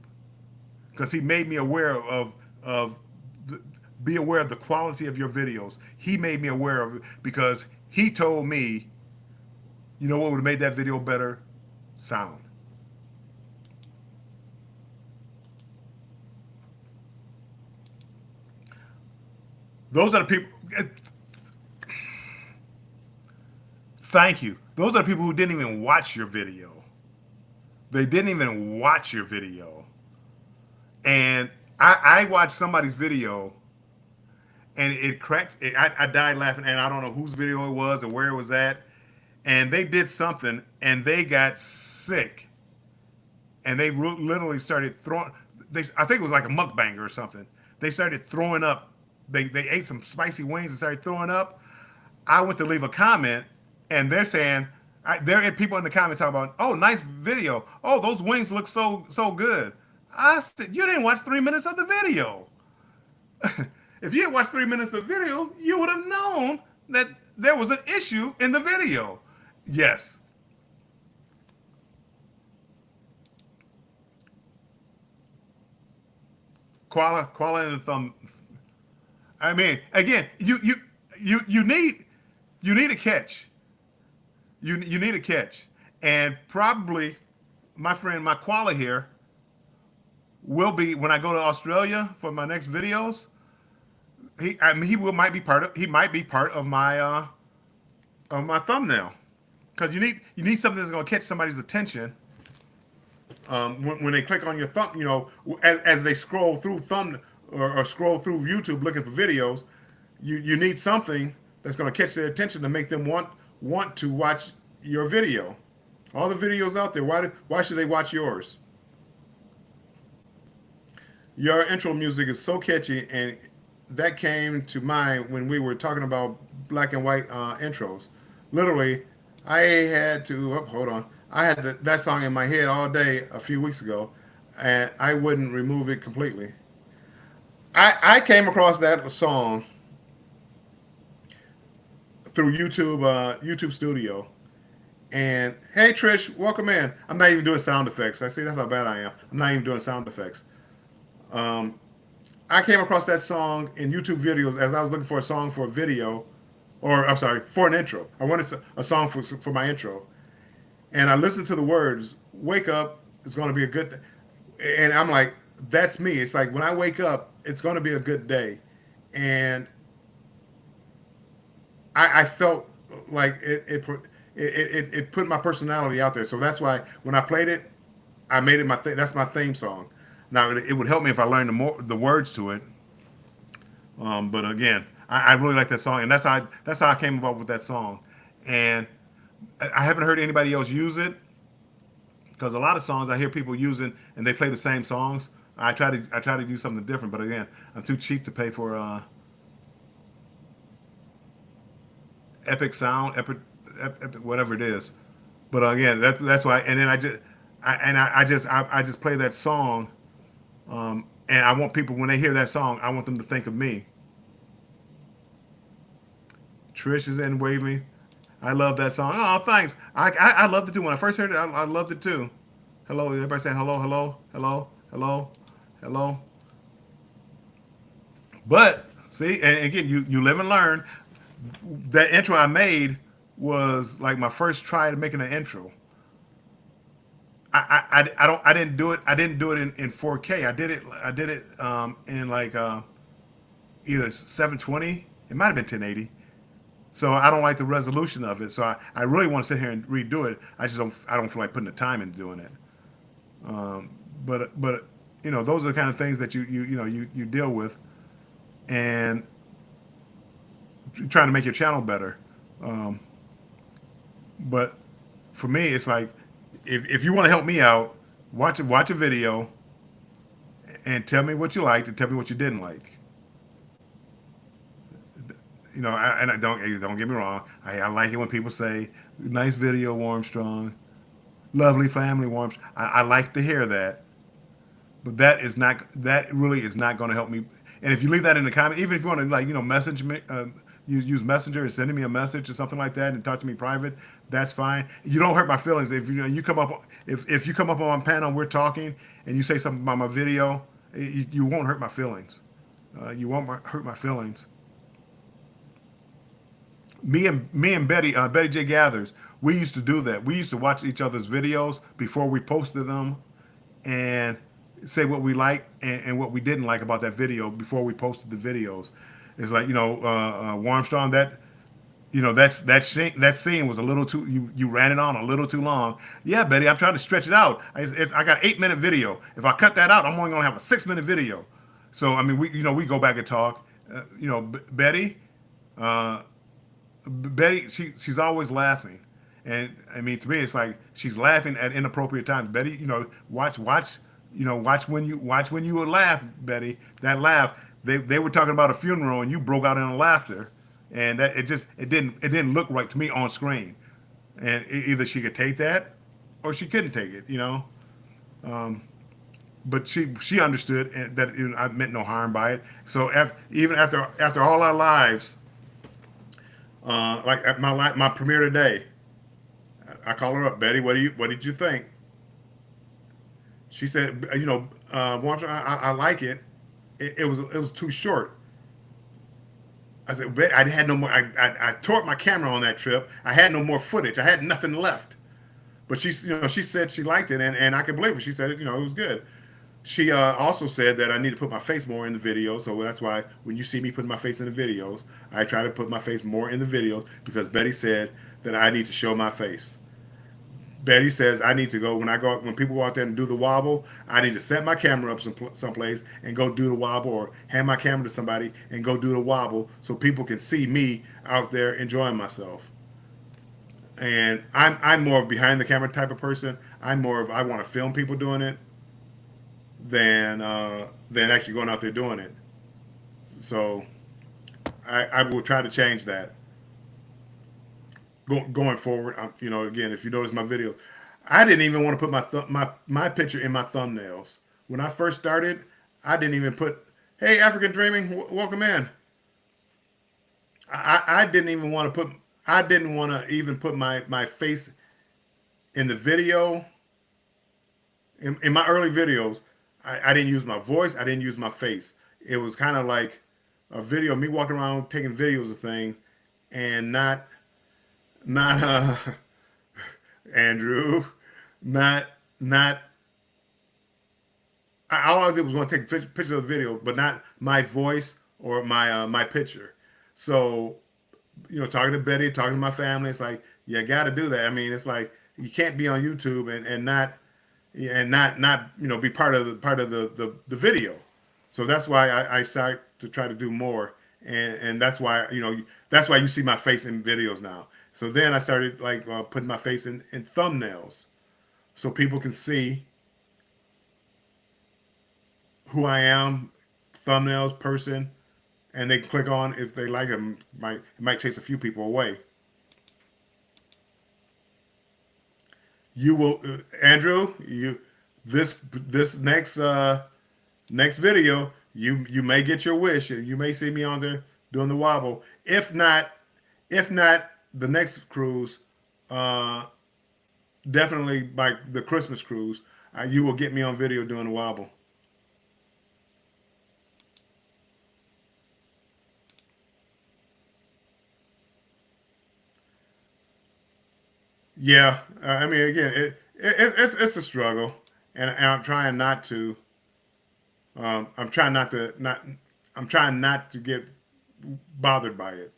A: because he made me aware of the, be aware of the quality of your videos. He made me aware of it because he told me, you know what would have made that video better? Sound. Those are the people. Thank you. Those are the people who didn't even watch your video. They didn't even watch your video. And I watched somebody's video and it cracked. I died laughing, and I don't know whose video it was or where it was at. And they did something, and they got sick, and they literally started throwing. I think it was like a mukbanger or something. They started throwing up. They ate some spicy wings and started throwing up. I went to leave a comment, and they're saying there are people in the comments talking about, "Oh, nice video. Oh, those wings look so good." I said, "You didn't watch 3 minutes of the video. If you had watched 3 minutes of the video, you would have known that there was an issue in the video." Yes, koala and the thumb. I mean, again, you need a catch. You need a catch, and probably my koala here will be when I go to Australia for my next videos. He might be part of my thumbnail because you need something that's going to catch somebody's attention when they click on your thumb. As they scroll through or scroll through YouTube looking for videos, you need something that's going to catch their attention to make them want to watch your video. All the videos out there, why should they watch yours? Your intro music is so catchy, and that came to mind when we were talking about black and white intros. Literally, I had to hold on. I had that song in my head all day a few weeks ago, and I wouldn't remove it completely. I came across that song through YouTube Studio. And hey, Trish, welcome in. I'm not even doing sound effects. I see that's how bad I am. I'm not even doing sound effects. Um, I came across that song in YouTube videos as I was looking for a song for a video, or I'm sorry, for an intro. I wanted a song for my intro, and I listened to the words. Wake up, it's going to be a good, and I'm like, that's me. It's like when I wake up, it's going to be a good day, and I felt like it put my personality out there. So that's why when I played it, I made it my thing. That's my theme song. Now it would help me if I learned the words to it. But again, I really like that song, and that's how I came about with that song. And I haven't heard anybody else use it because a lot of songs I hear people using and they play the same songs. I try to do something different, but again, I'm too cheap to pay for Epic Sound, Epic whatever it is. But again, that's why. And then I just play that song, and I want people when they hear that song, I want them to think of me. Trish is in waving. I love that song. Oh, thanks. I loved it too. When I first heard it, I loved it too. Hello, everybody saying hello, hello, hello. hello, hello. But see, and again, you live and learn. That intro I made was like my first try at making an intro. I didn't do it. I didn't do it in 4K. I did it in like either 720. It might have been 1080. So I don't like the resolution of it. So I really want to sit here and redo it. I don't feel like putting the time into doing it. But you know, those are the kind of things that you deal with, and trying to make your channel better. Um, but for me, it's like if you want to help me out, watch a video and tell me what you liked and tell me what you didn't like. You know, and I don't get me wrong. I like it when people say, "Nice video, Warmstrong. Lovely family, Warmstrong." I like to hear that, but that really is not going to help me. And if you leave that in the comment, even if you want to like message me, use Messenger and sending me a message or something like that and talk to me private, that's fine. You don't hurt my feelings if you come up if you come up on my panel and we're talking and you say something about my video, you won't hurt my feelings. You won't hurt my feelings. Me and Betty J Gathers, we used to do that. We used to watch each other's videos before we posted them and say what we liked and what we didn't like about that video before we posted the videos. It's like Warmstrong, that scene was a little too you ran it on a little too long. Yeah, Betty, I'm trying to stretch it out. I got 8 minute video. If I cut that out, I'm only gonna have a 6 minute video. So I mean, we go back and talk. Betty, uh, Betty, she's always laughing, and I mean to me it's like she's laughing at inappropriate times. Betty, watch when you would laugh, Betty. That laugh, they were talking about a funeral and you broke out in laughter, and that it didn't look right to me on screen, and either she could take that or she couldn't take it, but she understood that I meant no harm by it. So even after all our lives, like at my premiere today, I call her up, Betty. What did you think? She said, Walter, I like it. It was too short. I said, Betty, I had no more. I tore up my camera on that trip. I had no more footage. I had nothing left. But she said she liked it, and I could believe her. She said it was good. She also said that I need to put my face more in the video, so that's why when you see me putting my face in the videos, I try to put my face more in the videos because Betty said that I need to show my face. Betty says I need to go when people go out there and do the wobble. I need to set my camera up someplace and go do the wobble, or hand my camera to somebody and go do the wobble, so people can see me out there enjoying myself. And I'm more of behind the camera type of person. I'm more of I want to film people doing it than actually going out there doing it. So I will try to change that going forward. Again, if you notice my video, I didn't even want to put my picture in my thumbnails when I first started. I didn't even put, "Hey, African Dreaming, welcome in." I didn't even want to put. I didn't want to even put my face in the video. In my early videos, I didn't use my voice. I didn't use my face. It was kind of like a video of me walking around taking videos of things, and not Andrew, not. All I did was want to take pictures of the video, but not my voice or my picture. So talking to Betty, talking to my family, it's like you got to do that. I mean, it's like you can't be on YouTube and not be part of the video. So that's why I start to try to do more, and that's why you see my face in videos now. So then I started like putting my face in thumbnails, so people can see who I am, thumbnails, person, and they can click on if they like them. It might chase a few people away. You will, Andrew. This next video, you may get your wish, and you may see me on there doing the wobble. If not the next cruise, uh, definitely by the Christmas cruise, you will get me on video doing the wobble. Yeah, I mean, again, it's a struggle, and I'm trying not to. I'm trying not to not. I'm trying not to get bothered by it.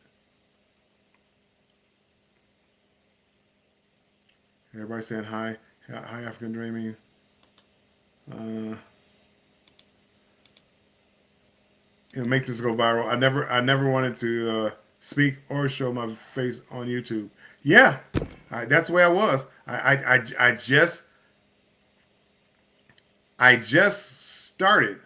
A: Everybody saying hi, hi African Dreaming. Uh, Make this go viral. I never wanted to speak or show my face on YouTube. Yeah, that's the way I was. I just started.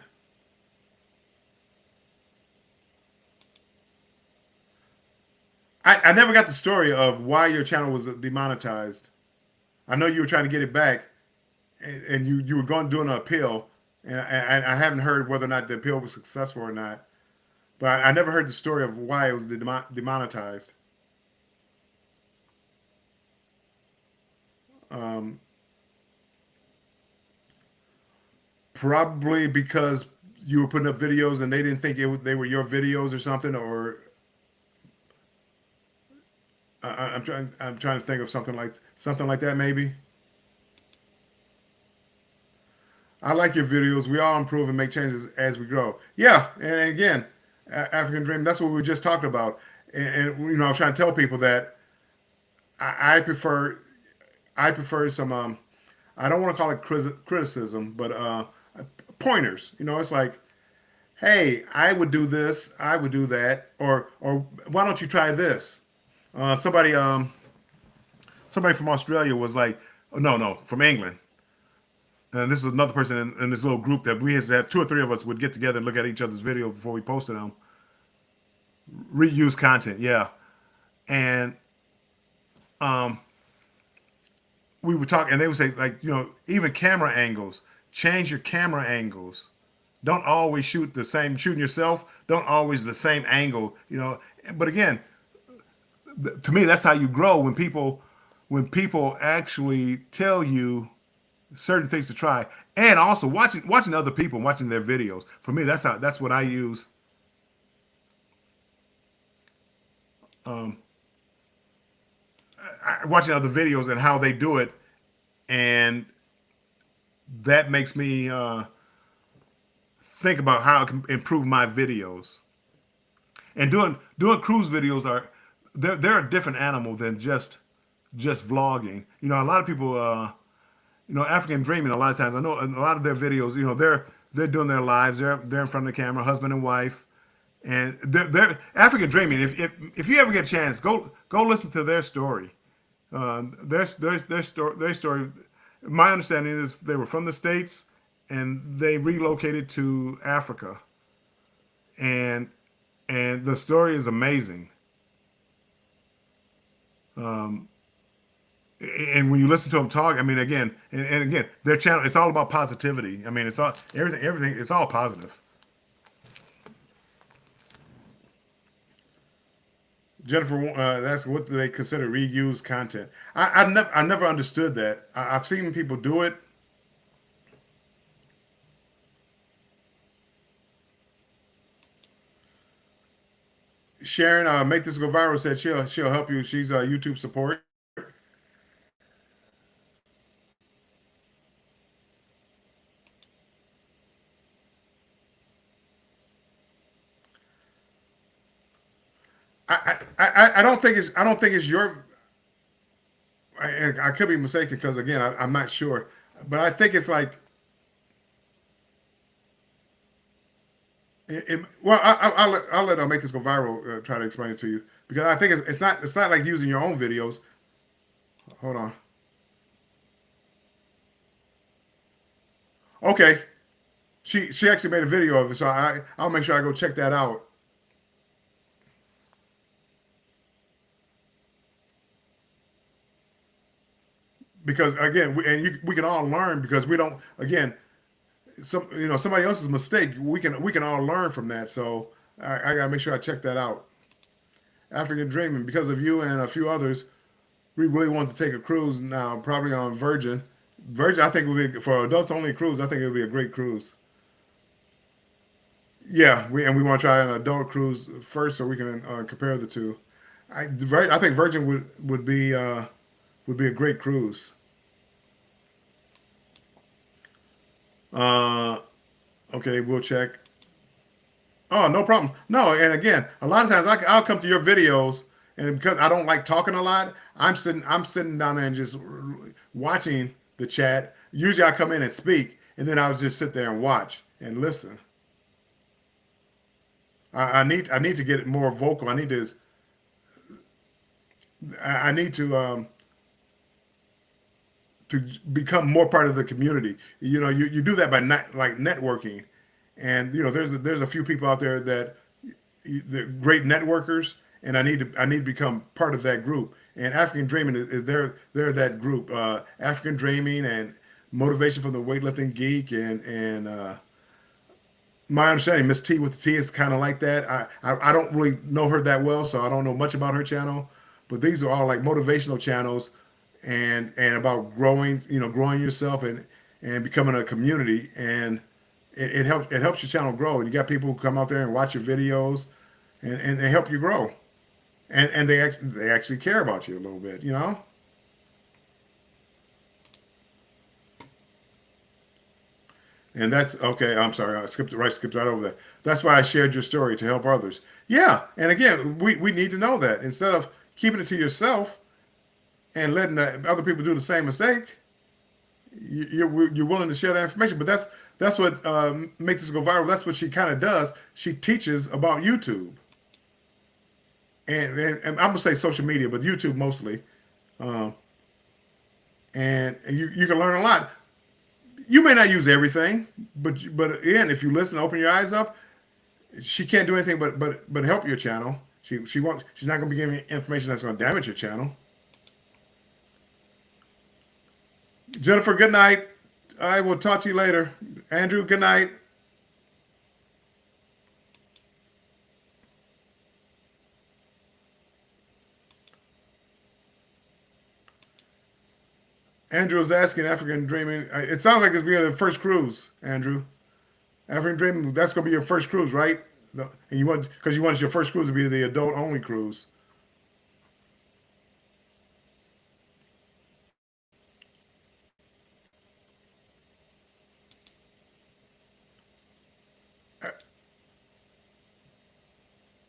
A: I never got the story of why your channel was demonetized. I know you were trying to get it back, and you were going doing an appeal, and I haven't heard whether or not the appeal was successful or not. But I never heard the story of why it was demonetized. Um, Probably because you were putting up videos and they didn't think they were your videos or something. Or I'm trying to think of something like that maybe. I like your videos. We all improve and make changes as we grow. Yeah, and again, African Dream. That's what we were just talking about. And you know, I was trying to tell people that I prefer some. I don't want to call it criticism, but pointers. You know, it's like, hey, I would do this, I would do that, or why don't you try this? Somebody somebody from Australia was like, oh, no, from England. And this is another person in this little group that we used to have. Two or three of us would get together and look at each other's video before we posted them. Reuse content, yeah. And um, we would talk, and they would say, like, you know, even camera angles, change your camera angles. Don't always shoot the same, shooting yourself, don't always the same angle, you know. But again, to me, that's how you grow when people actually tell you certain things to try, and also watching other people, watching their videos. For me, that's what I use. Um, Watching other videos and how they do it, and that makes me think about how I can improve my videos. And doing cruise videos are they're a different animal than just vlogging. You know, a lot of people, you know, African Dreaming. A lot of times, I know a lot of their videos. You know, they're doing their lives. They're in front of the camera, husband and wife, and they're African Dreaming. If you ever get a chance, go listen to their story. Their story. My understanding is they were from the states, and they relocated to Africa, and the story is amazing. Um, and when you listen to them talk, I mean, again and again, their channel, it's all about positivity. I mean, it's all everything. It's all positive. Jennifer, that's what do they consider reused content? I never understood that. I've seen people do it. Sharon, make this go viral. Said she'll help you. She's YouTube support. I don't think it's your. I could be mistaken because again, I'm not sure, but I think it's like. Well, I'll let make this go viral. Try to explain it to you because I think it's not like using your own videos. Hold on. Okay, she actually made a video of it, so I'll make sure I go check that out because again, we can all learn because we don't again somebody else's mistake. We can all learn from that. So I gotta make sure I check that out. African Dreaming because of you and a few others. We really want to take a cruise now, probably on Virgin. Virgin, I think would be for adults only cruise. I think it would be a great cruise. Yeah, we want to try an adult cruise first so we can compare the two. I think Virgin would be would be a great cruise. Uh, okay, we'll check. Oh, no problem. No, and again, a lot of times I'll come to your videos, and because I don't like talking a lot, I'm sitting down there and just watching the chat. Usually I come in and speak, and then I'll just sit there and watch and listen. I need to get more vocal. I need to become more part of the community. You do that by like networking, and there's a few people out there that they're great networkers, and I need to become part of that group. And African Dreaming is they're that group. African Dreaming and Motivation from the Weightlifting Geek, and my understanding, Miss T with the T is kind of like that. I don't really know her that well, so I don't know much about her channel. But these are all like motivational channels, and about growing yourself and becoming a community, and it helps your channel grow. And you got people who come out there and watch your videos, and they help you grow, and they actually care about you a little bit. And that's okay. I'm sorry, I skipped right over that. That's why I shared your story to help others. Yeah, and again, we need to know that instead of keeping it to yourself and letting other people do the same mistake. You're willing to share that information, but that's what makes this go viral. That's what she kind of does. She teaches about YouTube, and I'm gonna say social media, but YouTube mostly. Um, and you can learn a lot. You may not use everything, but again, if you listen, open your eyes up. She can't do anything but help your channel. She's not going to be giving you information that's going to damage your channel. Jennifer, good night. I will talk to you later. Andrew, good night. Andrew was asking African Dreaming. It sounds like it's being the first cruise, Andrew. African Dreaming, that's going to be your first cruise, right? And you want your first cruise to be the adult only cruise.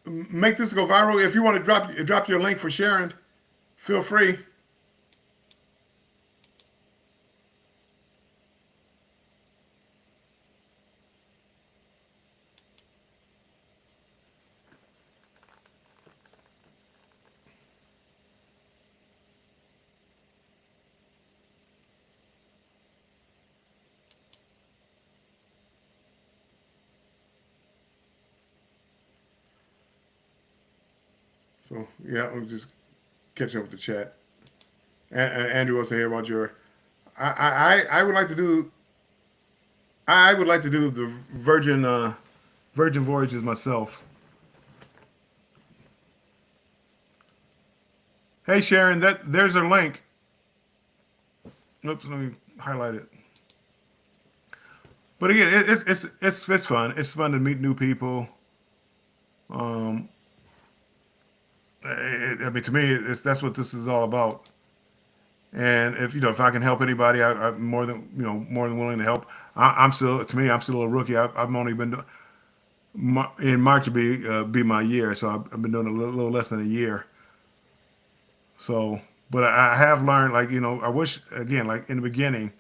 A: Make this go viral. If you want to drop your link for sharing, feel free. So yeah, I'm just catching up with the chat. Andrew wants to hear about your. I would like to do. I would like to do the Virgin Voyages myself. Hey Sharon, there's her link. Oops, let me highlight it. But again, it's fun. It's fun to meet new people. Um, I mean, to me, that's what this is all about. And if I can help anybody, I'm more than willing to help. I'm still a rookie. I've only been in March will be my year, so I've been doing a little less than a year. So, but I have learned, like I wish again, like in the beginning,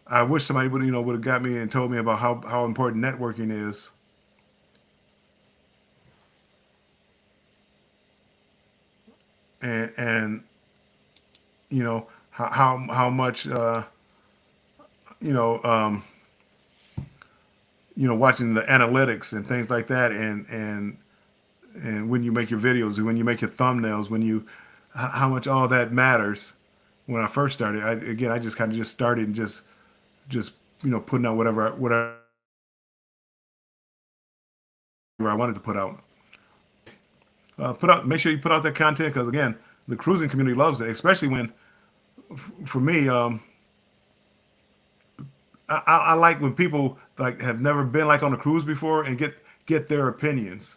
A: I wish somebody would have got me and told me about how important networking is, and how much you know um, watching the analytics and things like that, and when you make your videos, when you make your thumbnails, how much all that matters. When I first started, I just kind of just started and just putting out whatever I wanted to put out. Make sure you put out that content because again, the cruising community loves it, especially when for me, I like when people like have never been like on a cruise before and get their opinions.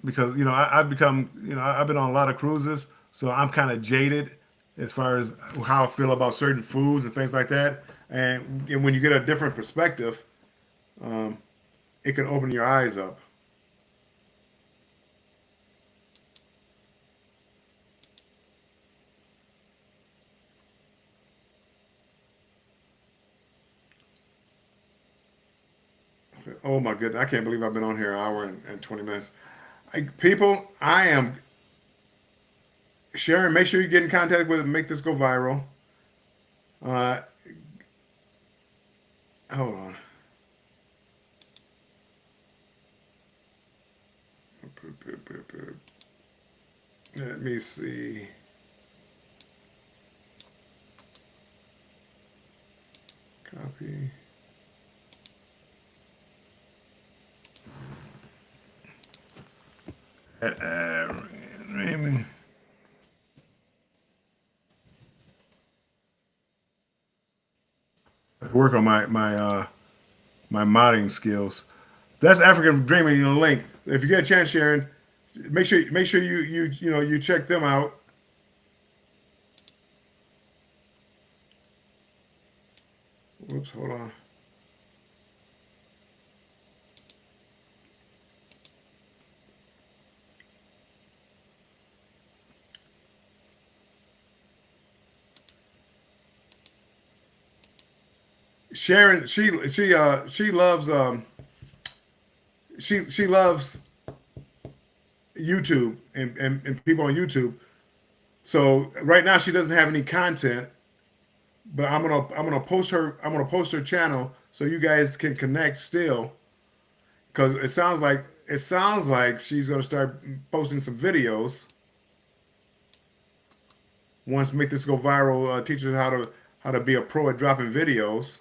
A: because I've become I've been on a lot of cruises, so I'm kind of jaded as far as how I feel about certain foods and things like that. And when you get a different perspective, it can open your eyes up. Oh my goodness, I can't believe I've been on here an hour and 20 minutes. People, I am sharing. Make sure you get in contact with it. Make this go viral. Uh, Hold on. Let me see. Copy. Maybe. Work on my modding skills. That's African Dreaming, link. If you get a chance, Sharon, make sure you check them out. Whoops, hold on. Sharon, she loves she loves YouTube and people on YouTube. So right now she doesn't have any content, but I'm gonna post her channel so you guys can connect still, because it sounds like she's gonna start posting some videos once Make This Go Viral teaches her how to be a pro at dropping videos.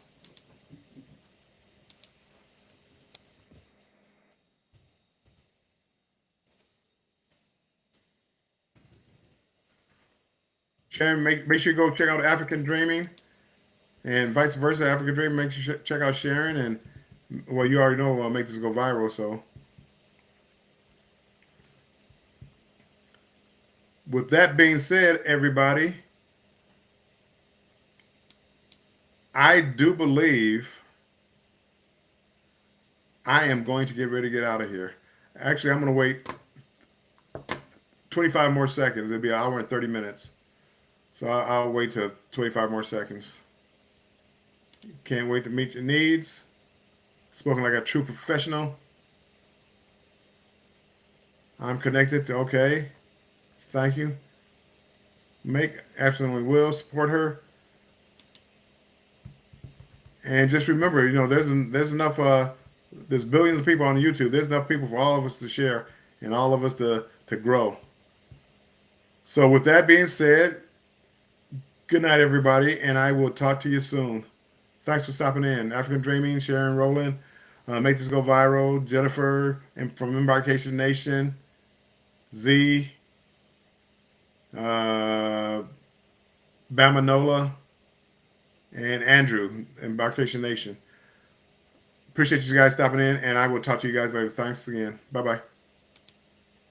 A: Sharon, make sure you go check out African Dreaming, and vice versa. African Dreaming, make sure you check out Sharon, and well, you already know Make This Go Viral. So with that being said, everybody, I do believe I am going to get ready to get out of here. Actually, I'm going to wait 25 more seconds. It'll be an hour and 30 minutes. So I'll wait till 25 more seconds. Can't wait to meet your needs. Spoken like a true professional. I'm connected to okay. Thank you. Make absolutely will support her. And just remember, there's enough. There's billions of people on YouTube. There's enough people for all of us to share and all of us to grow. So with that being said, good night, everybody, and I will talk to you soon. Thanks for stopping in. African Dreaming, Sharon Rowland, Make This Go Viral, Jennifer, and from Embarkation Nation, Z, uh, Bamanola, and Andrew, Embarkation Nation. Appreciate you guys stopping in, and I will talk to you guys later. Thanks again. Bye bye.